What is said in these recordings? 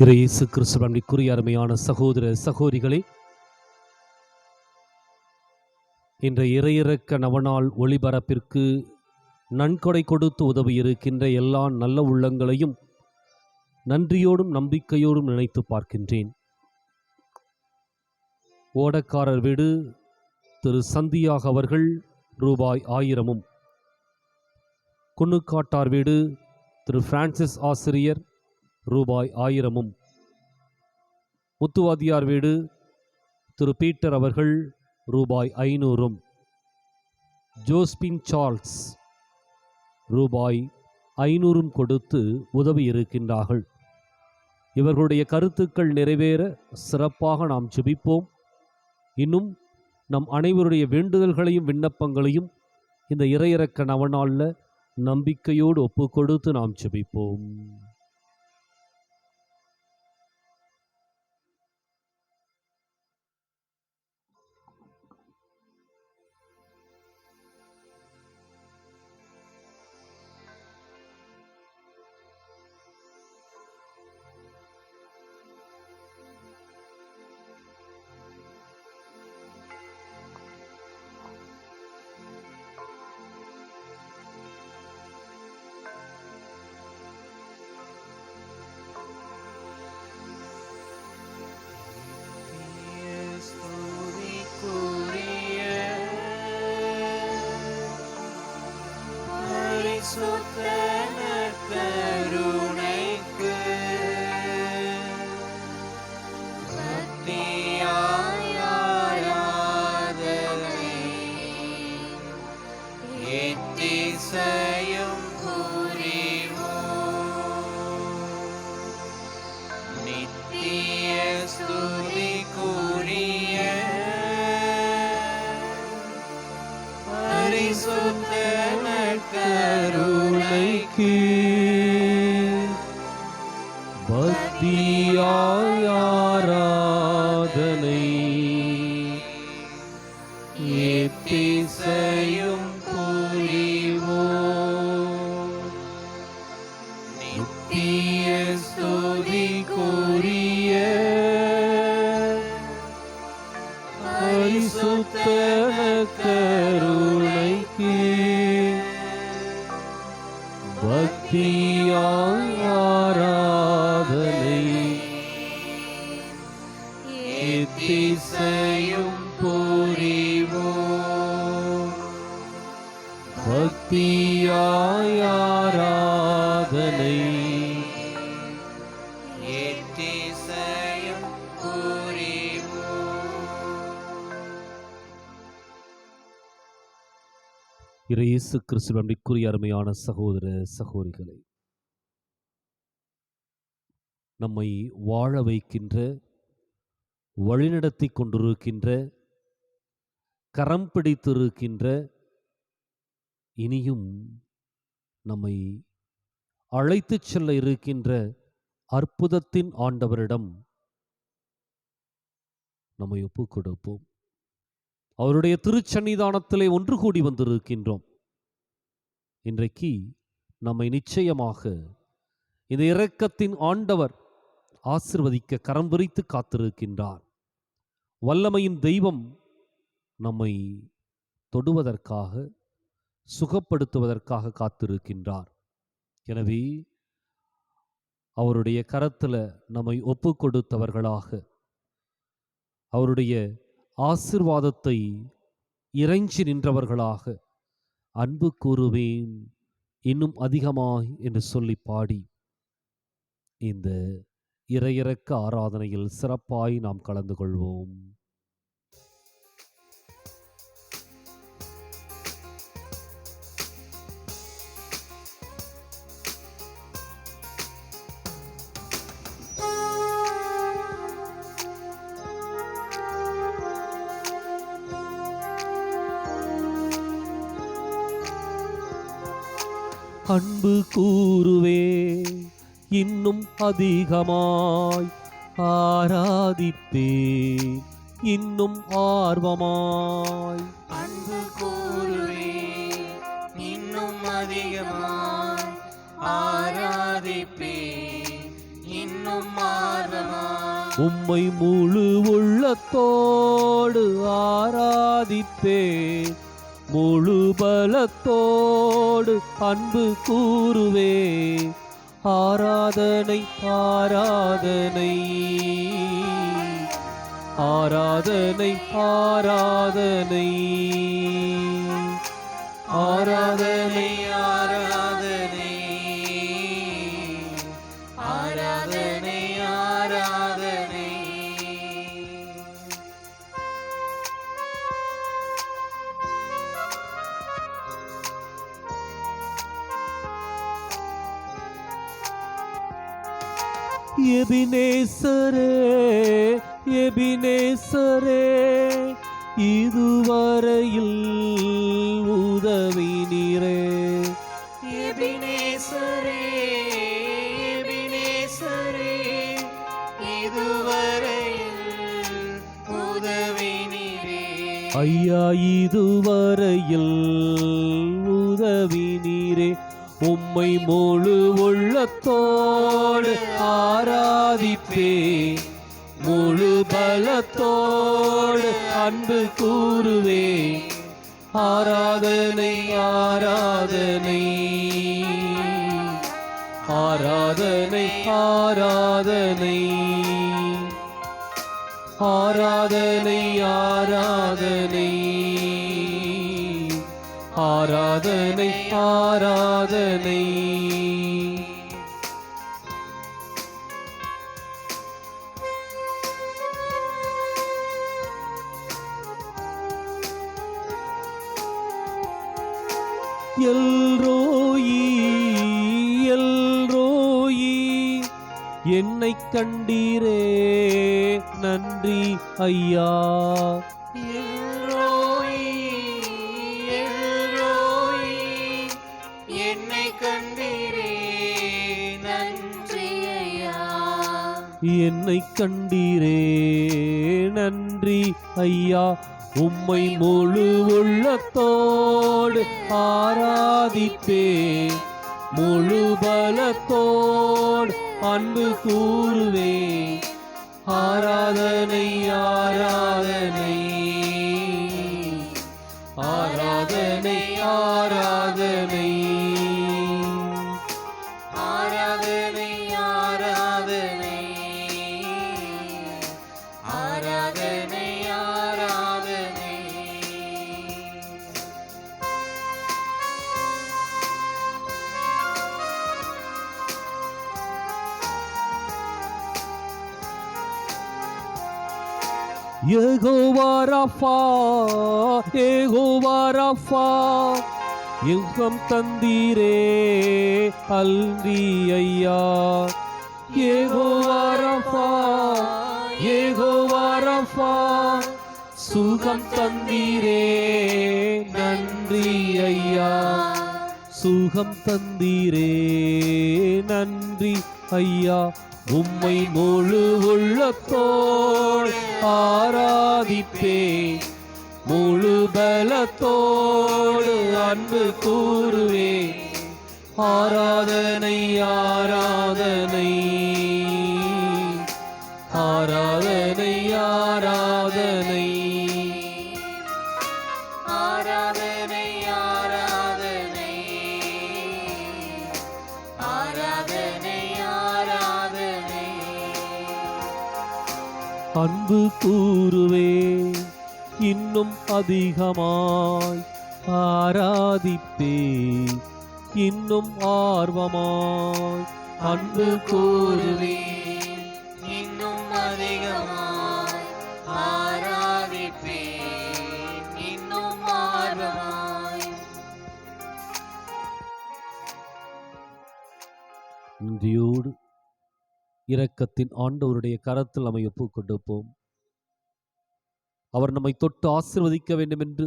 இயேசு கிறிஸ்துவின் அருமையான சகோதர சகோதரிகளே, இன்றைய இறையிறக்க நவநாள் ஒளிபரப்பிற்கு நன்கொடை கொடுத்து உதவி இருக்கின்ற எல்லா நல்ல உள்ளங்களையும் நன்றியோடும் நம்பிக்கையோடும் நினைத்து பார்க்கின்றேன். ஓடக்காரர் வீடு திரு சந்தியாக அவர்கள் ரூபாய் 1000, குன்னுக்காட்டார் வீடு திரு பிரான்சிஸ் ஆசிரியர் ரூபாய் 1000, முத்துவாதியார் வீடு திரு பீட்டர் அவர்கள் ரூபாய் 500, ஜோஸ்பின் சார்ல்ஸ் ரூபாய் 500 கொடுத்து உதவி இருக்கின்றார்கள். இவர்களுடைய கருத்துக்கள் நிறைவேற சிறப்பாக நாம் ஜெபிப்போம். இன்னும் நம் அனைவருடைய வேண்டுதல்களையும் விண்ணப்பங்களையும் இந்த இறையிறக்க நவநாளில் நம்பிக்கையோடு ஒப்பு கொடுத்து நாம் ஜெபிப்போம். பக்தியாய் ஆராதனை எத்திசையும் புரிவோம். நித்திய ஸ்துதிக்குரிய பரிசுத்த கருணைக்கு பக்தியாய் ஆராதனை எத்திசையும் புரிவோம். பக்தியாய் ஆராதனை எத்திசையும் புரிவோம். இயேசு கிறிஸ்துவின் அருமையான சகோதர சகோதரிகளே, நம்மை வாழ வைக்கின்ற, வழிநடத்தி கொண்டிருக்கின்ற, கரம் பிடித்திருக்கின்ற, இனியும் நம்மை அழைத்து செல்ல இருக்கின்ற அற்புதத்தின் ஆண்டவரிடம் நம்மை ஒப்புக் கொடுப்போம். அவருடைய திருச்சன்னிதானத்திலே ஒன்று கூடி வந்திருக்கின்றோம். இன்றைக்கு நம்மை நிச்சயமாக இந்த இரக்கத்தின் ஆண்டவர் ஆசிர்வதிக்க கரம் விரித்து காத்திருக்கின்றார். வல்லமையின் தெய்வம் நம்மை தொடுவதற்காக, சுகப்படுத்துவதற்காக காத்திருக்கின்றார். எனவே அவருடைய கரத்தில் நம்மை ஒப்பு கொடுத்தவர்களாக, அவருடைய ஆசீர்வாதத்தை இறைஞ்சி நின்றவர்களாக, அன்பு கூறுவேன் இன்னும் அதிகமாய் என்று சொல்லி பாடி இந்த இறையிறக்க ஆராதனையில் சிறப்பாய் நாம் கலந்து கொள்வோம். அன்பு கூறுவே இன்னும் அதிகமாய், ஆராதிப்பே இன்னும் ஆர்வமாய். அன்பு கூறுவே இன்னும் அதிகமாய், ஆராதிப்பே இன்னும் இன்னும் ஆர்வமாய் உம்மை முழு உள்ளத்தோடு ஆராதிப்பேன், முழு பலத்தோடு அன்பு கூறுவே. ஆராதனை ஆராதனை ஆராதனை ஆராதனை ஆராதனை ஆராதனை ஆராதனை ஆராதனை. எபினேசரே எபினேசரே, இதுவரையில் உதவி நீரே. எபினேசரே எபினேசரே, இதுவரையில் உதவி நீரே. ஐயா இதுவரையில் உதவி நீரே. உம்மை முழு உள்ளத்தோடு ஆராதிப்பே, முழு பலத்தோடு அன்பு கூறுவே. ஆராதனை ஆராதனை ஆராதனை ஆராதனை ஆராதனை ஆராதனை ஆராதனை ஆராதனை. எல்ரோயி எல்ரோயி, என்னை கண்டீரே நன்றி ஐயா. எல்ரோயி எல்ரோயி, என்னை கண்டீரே நன்றி ஐயா. என்னை கண்டீரே நன்றி ஐயா. உம்மை முழு உள்ளத்தோடு ஆராதிப்பே, முழு பலத்தோடு அன்பு கூறுவே. ஆராதனை ஆராதனை ஆராதனை ஆராதனை ஆராதனை ஆராதனை ஆராதனை ஆராதனை. யெகோவா ரஃபா யெகோவா ரஃபா, யுகம் தந்தீரே அல்ரி ஐயா. யெகோவா ரஃபா யெகோவா ரஃபா, சுகம் தந்தீரே நன்றி ஐயா. சுகம் தந்தீரே நன்றி ஐயா. உம்மை முழு உள்ளத்தோடு ஆராதிப்பே, முழு பலத்தோடு அன்பு கூறுவே. ஆராதனை ஆராதனை ஆராதனை ஆராதனை ஆராதனை ஆராதனை ஆராதனை ஆராதனை. அன்பு கூறுவே இன்னும் அதிகமாய், ஆராதிப்பே இன்னும் ஆர்வமாய். அன்பு கூறுவே இன்னும் அதிகமாய், ஆராதிப்பேன் இன்னும் ஆர்வமாய். நன்றியோடு இரக்கத்தின் ஆண்டவருடைய கரத்தில் நம்மை ஒப்புக் கொடுப்போம். அவர் நம்மை தொட்டு ஆசீர்வதிக்க வேண்டும் என்று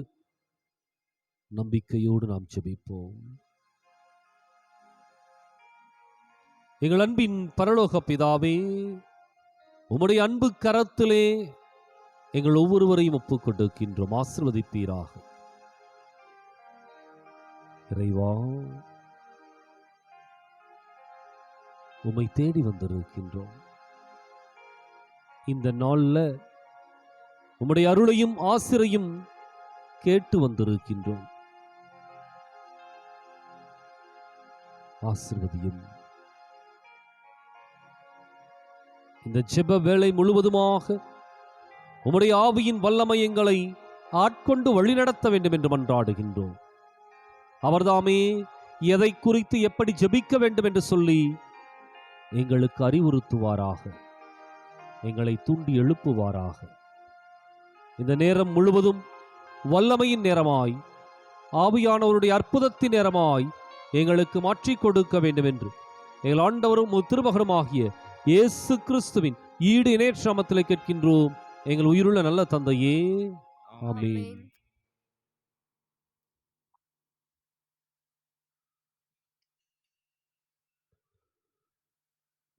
நம்பிக்கையோடு நாம் ஜெபிப்போம். எங்கள் அன்பின் பரலோக பிதாவே, உம்முடைய அன்பு கரத்திலே எங்கள் ஒவ்வொருவரையும் ஒப்புக் கொடுக்கின்றோம். ஆசீர்வதிப்பீராக. இறைவா, உம்மை தேடி வந்திருக்கின்றோம். இந்த நாள்ல உம்முடைய அருளையும் ஆசிரையும் கேட்டு வந்திருக்கின்றோம். ஆசீர்வதியும். இந்த ஜெப வேளை முழுவதுமாக உம்முடைய ஆவியின் வல்லமை எங்களை ஆட்கொண்டு வழிநடத்த வேண்டும் என்று மன்றாடுகின்றோம். அவர்தாமே எதை குறித்து எப்படி ஜெபிக்க வேண்டும் என்று சொல்லி எங்களுக்கு அறிவுறுத்துவாராக, எங்களை தூண்டி எழுப்புவாராக. இந்த நேரம் முழுவதும் வல்லமையின் நேரமாய், ஆவியானவருடைய அற்புதத்தின் நேரமாய் எங்களுக்கு மாற்றிக் கொடுக்க வேண்டும் என்று எங்கள் ஆண்டவரும் திருமகனுமாகிய இயேசு கிறிஸ்துவின் ஈடு இணையற்ற நாமத்திலே கேட்கின்றோம் எங்கள் உயிருள்ள நல்ல தந்தையே, ஆமென்.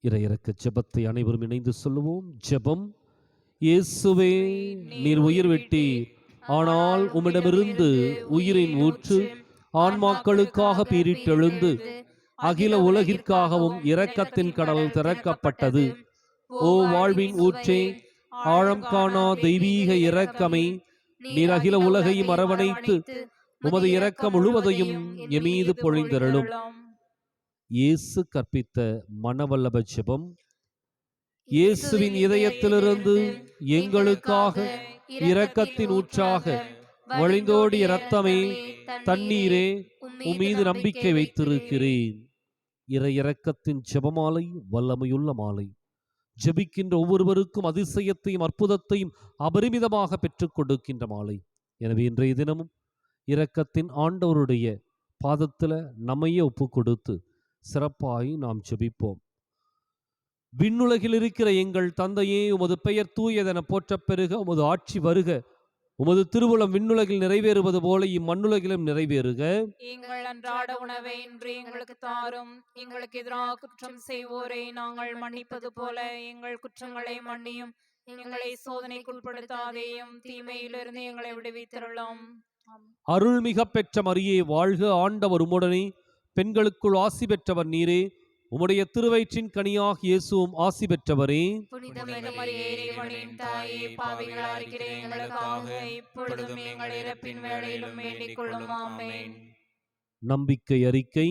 இறையிறக்க ஜெபத்தை அனைவரும் இணைந்து சொல்லுவோம். ஜெபம். இயேசுவே, நீர் உயிர் விட்டீர், ஆனால் உம்மிடமிருந்து உயிரின் ஊற்று ஆன்மாக்களுக்காக பீரிட்டெழுந்து அகில உலகிற்காகவும் இரக்கத்தின் கடல் திறக்கப்பட்டது. ஓ வாழ்வின் ஊற்றே, ஆழம் காணா தெய்வீக இரக்கமே, நீர் அகில உலகையும் அரவணைத்து உமது இரக்கம் முழுவதையும் எமீது பொழிந்தருளும். இயேசு கற்பித்த மனவல்லப ஜெபம். இயேசுவின் இதயத்திலிருந்து எங்களுக்காக இரக்கத்தின் ஊற்றாக வழிந்தோடிய இரத்தமே, தண்ணீரே, உம்மீது நம்பிக்கை வைத்திருக்கிறேன். இறை இரக்கத்தின் ஜெபமாலை வல்லமையுள்ள மாலை. ஜெபிக்கின்ற ஒவ்வொருவருக்கும் அதிசயத்தையும் அற்புதத்தையும் அபரிமிதமாக பெற்றுக் கொடுக்கின்ற மாலை. எனவே இன்றைய தினமும் இரக்கத்தின் ஆண்டவருடைய பாதத்தில் நம்மையே ஒப்பு கொடுத்து சிறப்பாய் நாம் ஜெபிப்போம். விண்ணுலகில் இருக்கிற எங்கள் தந்தையே, உமது பெயர் தூயதென போற்றப் பெறுக. உமது ஆட்சி வருக. உமது திருவுளம் விண்ணுலகில் நிறைவேறுவது போல இம்மண்ணுலகிலும் நிறைவேறுக. எங்கள் அன்றாட உணவை இன்று எங்களுக்கு தாரும். எங்களுக்கு எதிராக குற்றம் செய்வோரை நாங்கள் மன்னிப்பது போல எங்கள் குற்றங்களை மன்னியும். எங்களை சோதனைக்குட்படுத்தாதேயும், தீமையிலிருந்து எங்களை விடுவித்தருளும். அருள்மிக பெற்ற மரியே வாழ்க. ஆண்டவர் உம்முடனே, பெண்களுக்குள் ஆசி பெற்றவர் நீரே. உம்முடைய திருவயிற்றின் கனியாக இயேசுவும் ஆசி பெற்றவரே. புனித மரியே, இறைவனின் தாயே, பாவிகளாக இருக்கிற எங்களுக்காக இப்பொழுதும் எங்கள் இறப்பின் வேளையிலும் வேண்டிக் கொள்ளும். ஆமென். நம்பிக்கை அறிக்கை.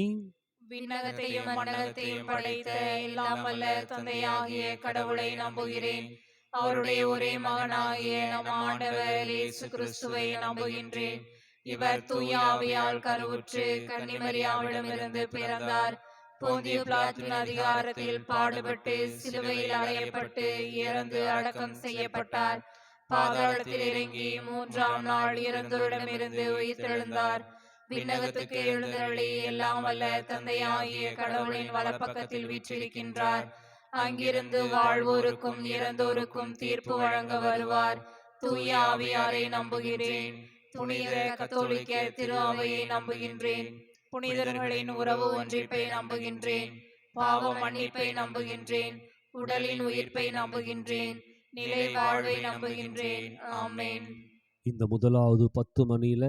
விண்ணகத்தையும் மண்ணகத்தையும் படைத்த எல்லாம் வல்ல தந்தையாகிய கடவுளை நம்புகிறேன். அவருடைய ஒரே மகனாகிய நம் ஆண்டவர் இயேசு கிறிஸ்துவை நம்புகின்றேன். இவர் தூய ஆவியால் கருவுற்று கன்னிமரியாவிடமிருந்து பிறந்தார். போந்திய பிலாத்தின் அதிகாரத்தில் பாடுபட்டு சிலுவையில் அறையப்பட்டு இறந்து அடக்கம் செய்யப்பட்டார். பாதாளத்தில் இறங்கி மூன்றாம் நாள் இறந்தோரிடமிருந்து உயிர்த்தெழுந்தார். விண்ணகத்துக்கு எழுந்தருளி எல்லாம் வல்ல தந்தையாகிய கடவுளின் வலப்பக்கத்தில் வீற்றிருக்கின்றார். அங்கிருந்து வாழ்வோருக்கும் இறந்தோருக்கும் தீர்ப்பு வழங்க வருவார். தூய ஆவியாரை நம்புகிறேன். புனித கத்தோலிக்க திரு அவையை நம்புகின்றேன். புனிதர்களின் உறவு ஒன்றிப்பை நம்புகின்றேன். பாவ மன்னிப்பை நம்புகின்றேன். உடலின் உயிர்ப்பை நம்புகின்றேன். நிலை வாழ்வை நம்புகின்றேன். ஆமென். இந்த முதலாவது 10 மணியில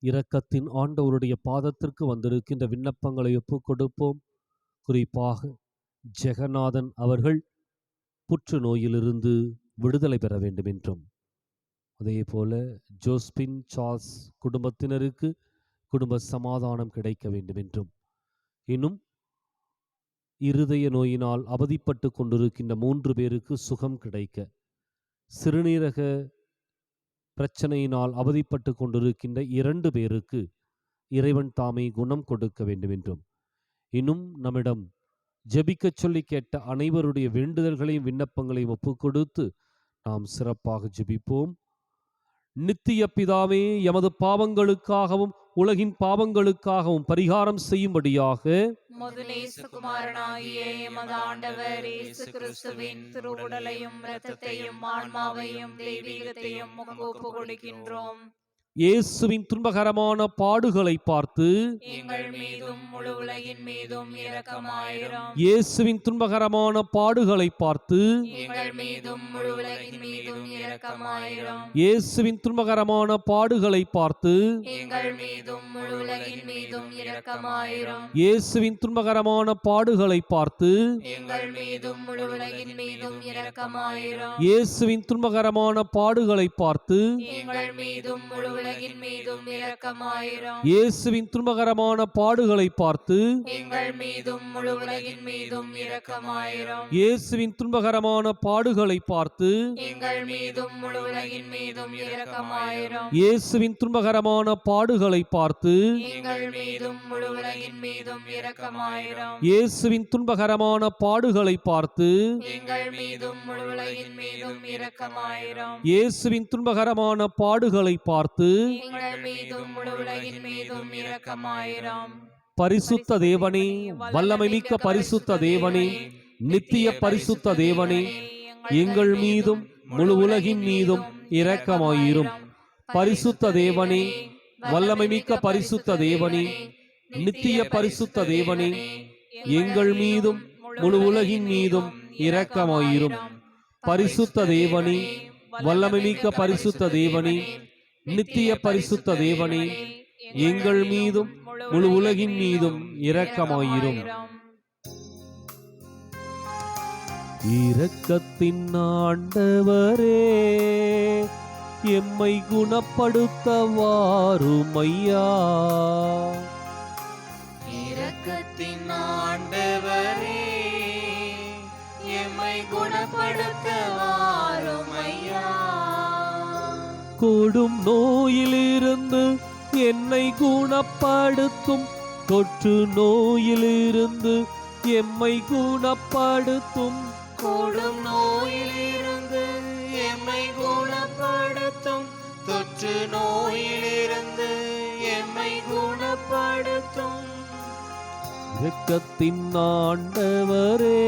இரக்கத்தின் ஆண்டவருடைய பாதத்திற்கு வந்திருக்கின்ற விண்ணப்பங்களை ஒப்புக் கொடுப்போம். குறிப்பாக ஜெகநாதன் அவர்கள் புற்றுநோயிலிருந்து விடுதலை பெற வேண்டும் என்றும், அதே போல ஜோஸ்பின் சார்ல்ஸ் குடும்பத்தினருக்கு குடும்ப சமாதானம் கிடைக்க வேண்டும் என்றும், இன்னும் இருதய நோயினால் அவதிப்பட்டு கொண்டிருக்கின்ற 3 பேருக்கு சுகம் கிடைக்க, சிறுநீரக பிரச்சனையினால் அவதிப்பட்டு கொண்டிருக்கின்ற 2 பேருக்கு இறைவன் தாமே குணம் கொடுக்க வேண்டும் என்றும், இன்னும் நம்மிடம் ஜெபிக்கச் சொல்லி கேட்ட அனைவருடைய வேண்டுதல்களையும் விண்ணப்பங்களையும் ஒப்புக் கொடுத்து நாம் சிறப்பாக ஜெபிப்போம். நித்திய பிதாவே, எமது பாவங்களுக்காகவும் உலகின் பாவங்களுக்காகவும் பரிகாரம் செய்யும்படியாக முதலேசுகுமாரனாகிய எமது ஆண்டவர் இயேசு கிறிஸ்துவின் திருவுடலையும் இரத்தத்தையும் ஆன்மாவையும் தெய்வீகத்தையும் உமக்கு ஒப்புக் கொடுக்கின்றோம். இயேசுவின் துன்பகரமான பாடுகளை பார்த்து எங்கள் மீதும் முழு உலகின் மீதும் இரக்கமாயிரும். இயேசுவின் துன்பகரமான பாடுகளை பார்த்து எங்கள் மீதும் முழு உலகின் மீதும் இரக்கமாயிரும். இயேசுவின் துன்பகரமான பாடுகளை பார்த்து எங்கள் மீதும் முழு உலகின் மீதும் இரக்கமாயிரும். இயேசுவின் துன்பகரமான பாடுகளை பார்த்து எங்கள் மீதும் முழு உலகின் மீதும் இரக்கமாயிரும். இயேசுவின் துன்பகரமான பாடுகளை பார்த்து எங்கள் மீதும் முழு உலகின் மீதும் இரக்கமாயிரும். இயேசுவின் துன்பகரமான பாடுகளை பார்த்து எங்கள் மீதும் முழு உலகின் மீதும் இரக்கமாயிரும். இயேசுவின் துன்பகரமான பாடுகளை பார்த்து எங்கள் மீதும் முழு உலகின் மீதும் இரக்கமாயிரும். இயேசுவின் துன்பகரமான பாடுகளை பார்த்து எங்கள் மீதும் முழு உலகின் மீதும் இரக்கமாயிரும். இயேசுவின் துன்பகரமான பாடுகளை பார்த்து எங்கள் மீதும் முழு உலகின் மீதும் இரக்கமாயிரும். இயேசுவின் துன்பகரமான பாடுகளை பார்த்து எங்கள் மீதும் முழு உலகின் மீதும் இரக்கமாயிரும். பரிசுத்த தேவனே, வல்லமை மிக்க பரிசுத்த தேவனே, நித்திய பரிசுத்த தேவனே, எங்கள் மீதும் முழு உலகின் மீதும் இரக்கமாயிரும். பரிசுத்த தேவனே, வல்லமை மிக்க பரிசுத்த தேவனே, நித்திய பரிசுத்த தேவனே, எங்கள் மீதும் முழு உலகின் மீதும் இரக்கமாயிரும். பரிசுத்த தேவனே, வல்லமை மிக்க பரிசுத்த தேவனே, நித்திய பரிசுத்த தேவனே, எங்கள் மீதும் முழு உலகின் மீதும் இரக்கமாயிரும். இரக்கத்தின் ஆண்டவரே, எம்மை குணப்படுத்த வாருமையா. இரக்கத்தின் ஆண்டவரே, எம்மை குணப்படுத்த வாருமையா. கொடும் நோயிலிருந்து என்னை குணப்படுத்தும், தொற்று நோயிலிருந்து எம்மை குணப்படுத்தும், கொடும் நோயிலிருந்து எம்மை குணப்படுத்தும், தொற்று நோயிலிருந்து எம்மை குணப்படுத்தும். இரக்கத்தின் ஆண்டவரே,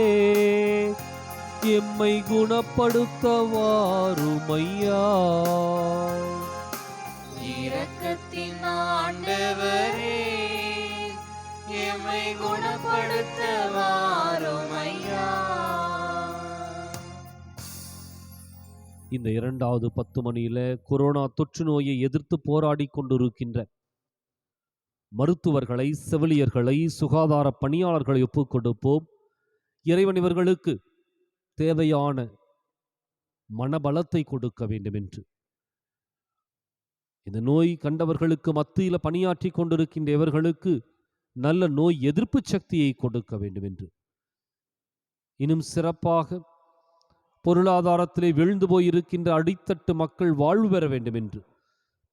எம்மை குணப்படுத்த வாருமையா. இரக்கத்தின் ஆண்டவரே, எம்மை குணப்படுத்த வாருமையா. இந்த இரண்டாவது 10 மணியில கொரோனா தொற்று நோயை எதிர்த்து போராடி கொண்டிருக்கின்ற மருத்துவர்களை, செவிலியர்களை, சுகாதார பணியாளர்களை ஒப்புக் கொடுப்போம். இறைவன் இவர்களுக்கு தேவையான மனபலத்தை கொடுக்க வேண்டும் என்று, இந்த நோய் கண்டவர்களுக்கு மத்தியில பணியாற்றி கொண்டிருக்கின்ற இவர்களுக்கு நல்ல நோய் எதிர்ப்பு சக்தியை கொடுக்க வேண்டும் என்று, இன்னும் சிறப்பாக பொருளாதாரத்திலே வீழ்ந்து போயிருக்கின்ற அடித்தட்டு மக்கள் வாழ்வு பெற வேண்டும் என்று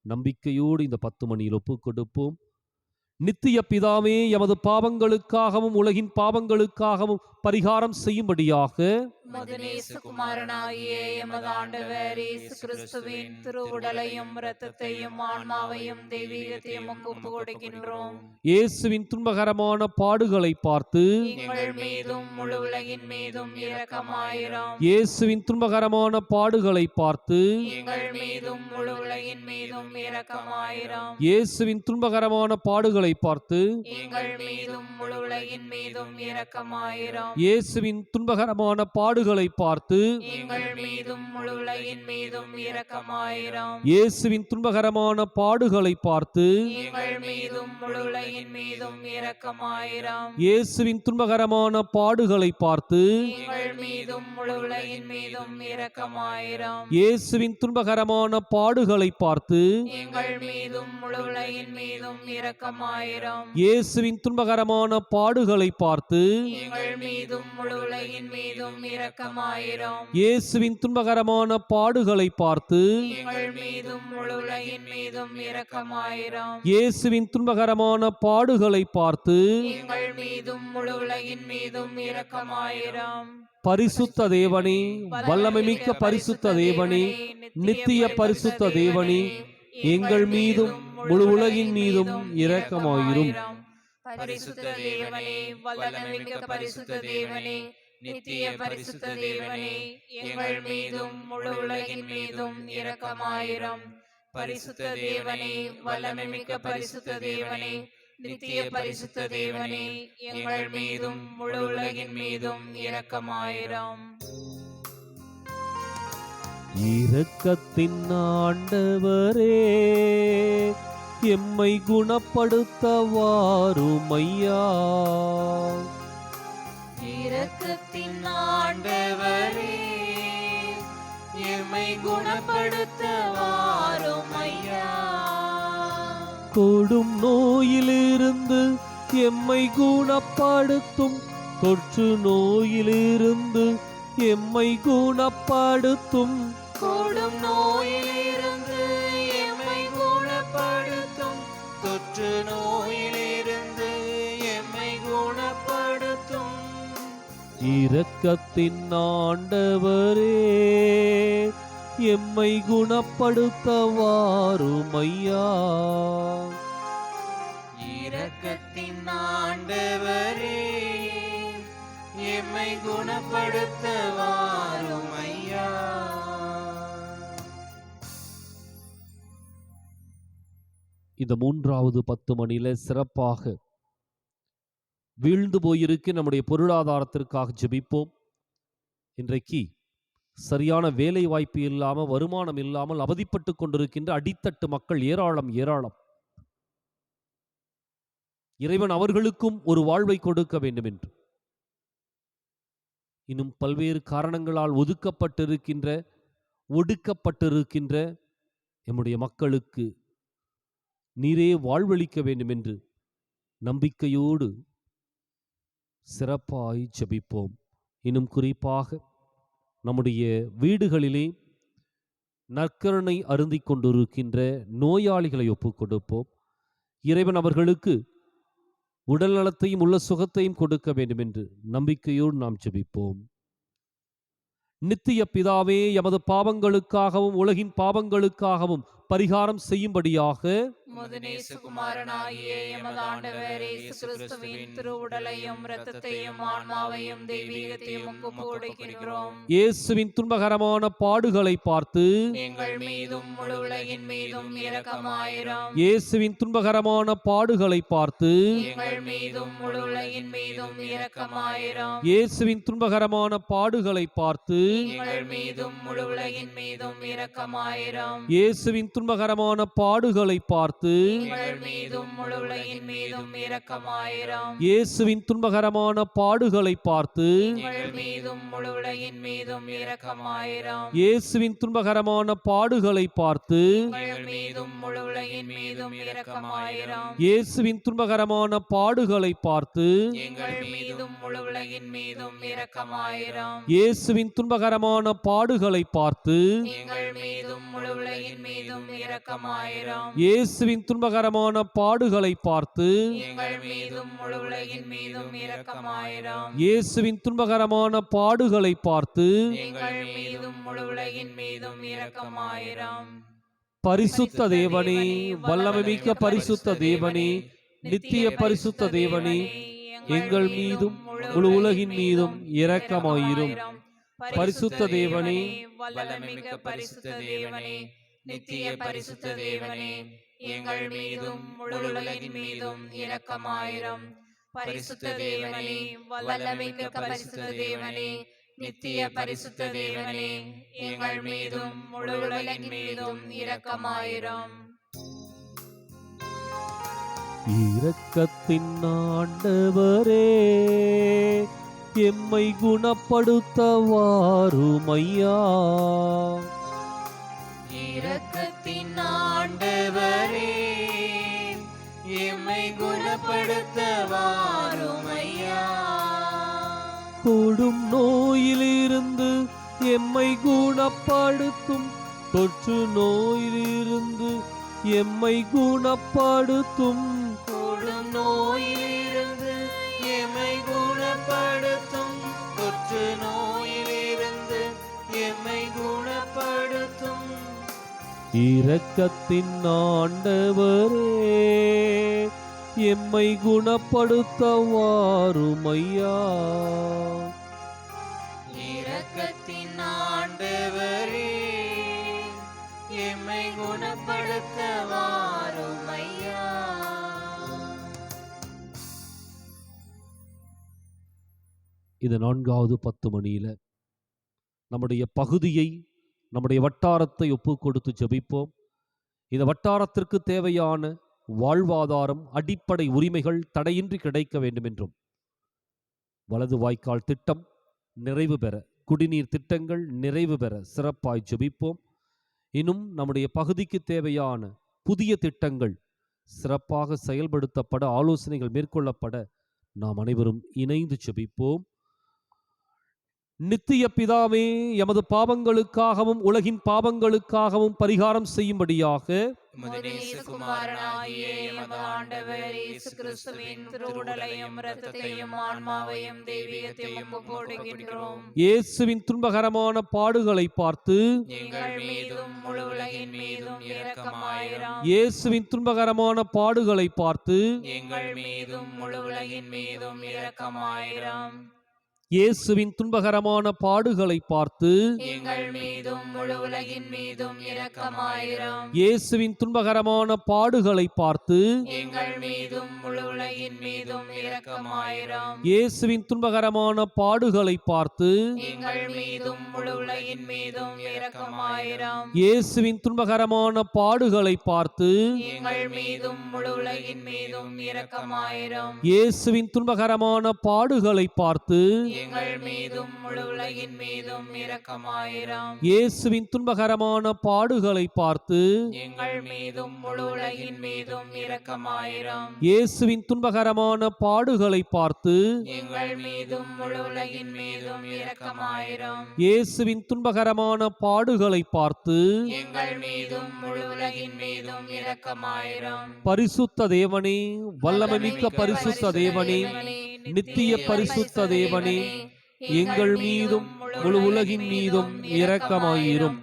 நம்பிக்கையோடு இந்த 10 மணியில் ஒப்புக் கொடுப்போம். நித்திய பிதாவே, எமது பாவங்களுக்காகவும் உலகின் பாவங்களுக்காகவும் பரிகாரம் செய்யும்படியாக குமாரனாகிய எமது ஆண்டவர் இயேசு கிறிஸ்துவின் திருவுடலையும் இரத்தத்தையும் ஆன்மாவையும் தெய்வீகத்தையும் ஒப்புக் கொடுக்கின்றோம். இயேசுவின் துன்பகரமான பாடுகளை பார்த்து எங்கள் மீதும் முழு உலகின் மீதும் இரக்கமாயிரும். இயேசுவின் துன்பகரமான பாடுகளை பார்த்து எங்கள் மீதும் முழு உலகின் மீதும் இரக்கமாயிரும். இயேசுவின் துன்பகரமான பாடுகளை பார்த்து எங்கள் மீதும் முழு உலகின் மீதும் இரக்கமாயிரும். இயேசுவின் துன்பகரமான பாடுகளை பார்த்து எங்கள் மீதும் முழு உலகின் மீதும் இரக்கமாயிரும். இயேசுவின் துன்பகரமான பாடுகளை பார்த்து எங்கள் மீதும் முழு உலகின் மீதும் இரக்கமாயிரும். இயேசுவின் துன்பகரமான பாடுகளை பார்த்து எங்கள் மீதும் முழு உலகின் மீதும் இரக்கமாயிரும். இயேசுவின் துன்பகரமான பாடுகளை பார்த்து எங்கள் மீதும் முழு உலகின் மீதும் இரக்கமாயிரும். இயேசுவின் துன்பகரமான பாடுகளை பார்த்து எங்கள் மீதும் முழு உலகின் மீதும் இரக்கமாயிரும். இயேசுவின் துன்பகரமான பாடுகளை பார்த்து எங்கள் மீதும் முழு உலகின் மீதும் இரக்கமாயிரும். இயேசுவின் துன்பகரமான பாடுகளை பார்த்து எங்கள் மீதும் முழு உலகின் மீதும் இரக்கமாயிரும். பரிசுத்த தேவனே, வல்லமை மிக்க பரிசுத்த தேவனே, நித்திய பரிசுத்த தேவனே, எங்கள் மீதும் முழு உலகின் மீதும் இரக்கமாயிரும். பரிசுத்த தேவனே, வல்லமை மிக்க பரிசுத்த தேவனே, நித்திய பரிசுத்த தேவனே, எங்கள் மீதும் முழு உலகின் மீதும் இரக்கமாயிரும். பரிசுத்த தேவனே, வல்லமை மிக்க பரிசுத்த தேவனே, நித்திய பரிசுத்த தேவனே, எங்கள் மீதும் முழு உலகின் மீதும் இரக்கமாயிரும். இரக்கத்தின் ஆண்டவரே, எம்மை குணப்படுத்த வாரும் ஐயா. இரக்கத்தின் ஆண்டவரே, எம்மை குணப்படுத்த வாரும் ஐயா. கொடும் நோயிலிருந்து எம்மை குணப்படுத்தும், தொற்று நோயிலிருந்து எம்மை குணப்படுத்தும், கொடும் நோயிலிருந்து எம்மை குணப்படுத்தும், தொற்று நோயிலிருந்து எம்மை குணப்படுத்தும். இரக்கத்தின் ஆண்டவரே, எம்மை குணப்படுத்த வாரும் ஐயா. இரக்கத்தின் ஆண்டவரே, எம்மை குணப்படுத்த வாரும் ஐயா. இந்த 3வது 10 மணியில சிறப்பாக வீழ்ந்து போயிருக்க நம்முடைய பொருளாதாரத்திற்காக ஜெபிப்போம். இன்றைக்கு சரியான வேலை வாய்ப்பு இல்லாம, வருமானம் இல்லாமல் அவதிப்பட்டு கொண்டிருக்கின்ற அடித்தட்டு மக்கள் ஏராளம் ஏராளம். இறைவன் அவர்களுக்கும் ஒரு வாழ்வை கொடுக்க வேண்டும் என்று, இன்னும் பல்வேறு காரணங்களால் ஒடுக்கப்பட்டிருக்கின்ற நம்முடைய மக்களுக்கு நீரே வாழ்வளிக்க வேண்டும் என்று நம்பிக்கையோடு சிறப்பாய் ஜெபிப்போம். இன்னும் குறிப்பாக நம்முடைய வீடுகளிலே நற்கருணை அருந்திக் கொண்டிருக்கின்ற நோயாளிகளை ஒப்புக் கொடுப்போம். இறைவன் அவர்களுக்கு உடல் நலத்தையும் உள்ள சுகத்தையும் கொடுக்க வேண்டும் என்று நம்பிக்கையோடு நாம் ஜெபிப்போம். நித்திய பிதாவே, எமது பாவங்களுக்காகவும் உலகின் பாவங்களுக்காகவும் பரிகாரம் செய்யும்படியாக நேசகுமாரனாகிய எமது ஆண்டவர் இயேசு கிறிஸ்துவின் திருவுடலையும் இரத்தத்தையும் ஆன்மாவையும் தெய்வீகத்தையும் உமக்கு ஒப்புக்கொடுக்கிறோம். இயேசுவின் துன்பகரமான பாடுகளை பார்த்து எங்கள் மீதும் முழு உலகின் மீதும் இரக்கமாயிரும். இயேசுவின் துன்பகரமான பாடுகளை பார்த்து எங்கள் மீதும் முழு உலகின் மீதும் இரக்கமாயிரும். இயேசுவின் துன்பகரமான பாடுகளை பார்த்து எங்கள் மீதும் முழு உலகின் மீதும் இரக்கமாயிரும். இயேசுவின் துன்பகரமான பாடுகளை பார்த்து எங்கள் மீதும் முழு உலகின் மீதும் இரக்கமாயிரும். இயேசுவின் துன்பகரமான பாடுகளை பார்த்து எங்கள் மீதும் முழு உலகின் மீதும் இரக்கமாயிரும். இயேசுவின் துன்பகரமான பாடுகளை பார்த்து எங்கள் மீதும் முழு உலகின் மீதும் இரக்கமாயிரும். இயேசுவின் துன்பகரமான பாடுகளை பார்த்து எங்கள் மீதும் முழு உலகின் மீதும் இரக்கமாயிரும். இயேசுவின் துன்பகரமான பாடுகளை பார்த்து எங்கள் மீதும் முழு உலகின் மீதும் இரக்கமாயிரும். இயேசுவின் துன்பகரமான பாடுகளை பார்த்து எங்கள் மீதும் முழு உலகின் மீதும் இரக்கமாயிரும். இயேசுவின் துன்பகரமான பாடுகளை பார்த்து எங்கள் மீதும் முழு உலகின் மீதும் இரக்கமாயிரும். பரிசுத்த தேவனே, வல்லமை மிக்க பரிசுத்த தேவனே, நித்திய பரிசுத்த தேவனே, எங்கள் மீதும் முழு உலகின் மீதும் இரக்கமாயிரும். பரிசுத்த தேவனே, வல்லமை மிக்க பரிசுத்த தேவனே, நித்திய பரிசுத்த தேவனே, எங்கள் மீதும் முழு உலகின் மீதும் இரக்கமாயிரும். பரிசுத்த தேவனே, வல்லமை மிக்க பரிசுத்த தேவனே, நித்திய பரிசுத்த தேவனே, எங்கள் மீதும் முழு உலகின் மீதும் இரக்கமாயிரும். இரக்கத்தின் ஆண்டவரே, எம்மை குணப்படுத்த வாரும் ஐயா. இரக்கத்தின் ஆண்டவரே, எம்மை குணப்படுத்த வாரும் ஐயா. கொடும் நோயிலிருந்து எம்மை குணப்படுத்தும், தொற்று நோயிலிருந்து எம்மை குணப்படுத்தும், கொடும் நோயிலிருந்து எம்மை குணப்படுத்தும், தொற்று நோயிலிருந்து எம்மை குணப்படுத்தும். இரக்கத்தின் ஆண்டவரே, எம்மை குணப்படுத்த வாரும் ஐயா. இரக்கத்தின் ஆண்டவரே, எம்மை குணப்படுத்த கொடுக்க வாரும் ஐயா. இந்த 4வது 10 மணியில நம்முடைய பகுதியை, நம்முடைய வட்டாரத்தை ஒப்பு கொடுத்து ஜெபிப்போம். இந்த வட்டாரத்திற்கு தேவையான வாழ்வாதாரம், அடிப்படை உரிமைகள் தடையின்றி கிடைக்க வேண்டும் என்றும், வலது வாய்க்கால் திட்டம் நிறைவு பெற, குடிநீர் திட்டங்கள் நிறைவு பெற சிறப்பாய் ஜெபிப்போம். இன்னும் நம்முடைய பகுதிக்கு தேவையான புதிய திட்டங்கள் சிறப்பாக செயல்படுத்தப்பட, ஆலோசனைகள் மேற்கொள்ளப்பட நாம் அனைவரும் இணைந்து ஜெபிப்போம். நித்திய பிதாவே, எமது பாவங்களுக்காகவும் உலகின் பாவங்களுக்காகவும் பரிகாரம் செய்யும்படியாக உமது நேசகுமாரனாகிய எமது ஆண்டவர் இயேசு கிறிஸ்துவின் திருவுடலையும் இரத்தத்தையும் ஆன்மாவையும் தெய்வீகத்தையும் ஒப்புக்கொடுக்கின்றோம். இயேசுவின் துன்பகரமான பாடுகளை பார்த்து எங்கள் மீதும் முழு உலகின் மீதும் இரக்கமாயிரம். இயேசுவின் துன்பகரமான பாடுகளை பார்த்து எங்கள் மீதும் முழு உலகின் மீதும் இரக்கமாயிரம். இயேசுவின் துன்பகரமான பாடுகளை பார்த்து எங்கள் மீதும் முழு உலகின் மீதும் இரக்கமாயிரம். இயேசுவின் துன்பகரமான பாடுகளை பார்த்து எங்கள் மீதும் முழு உலகின் மீதும் இரக்கமாயிரம். இயேசுவின் துன்பகரமான பாடுகளை பார்த்து எங்கள் மீதும் முழு உலகின் மீதும் இரக்கமாயிரம். இயேசுவின் துன்பகரமான பாடுகளை பார்த்து எங்கள் மீதும் முழு உலகின் மீதும் இரக்கமாயிரம். இயேசுவின் துன்பகரமான பாடுகளை பார்த்து எங்கள் மீதும் முழு உலகின் மீதும் இரக்கமாயிரம். இயேசுவின் துன்பகரமான பாடுகளை பார்த்து எங்கள் மீதும் முழு உலகின் மீதும் இரக்கமாயிரம். இயேசுவின் துன்பகரமான பாடுகளை பார்த்து எங்கள் மீதும் முழு உலகின் மீதும் இரக்கமாயிரம். இயேசுவின் துன்பகரமான பாடுகளை பார்த்து எங்கள் மீதும் முழு உலகின் மீதும் இரக்கமாயிரம். பரிசுத்த தேவனே, வல்லமைமிக்க பரிசுத்த தேவனே, நித்திய பரிசுத்த தேவனே, எங்கள் மீதும் முழு உலகின் மீதும் இரக்கமாயிரும்.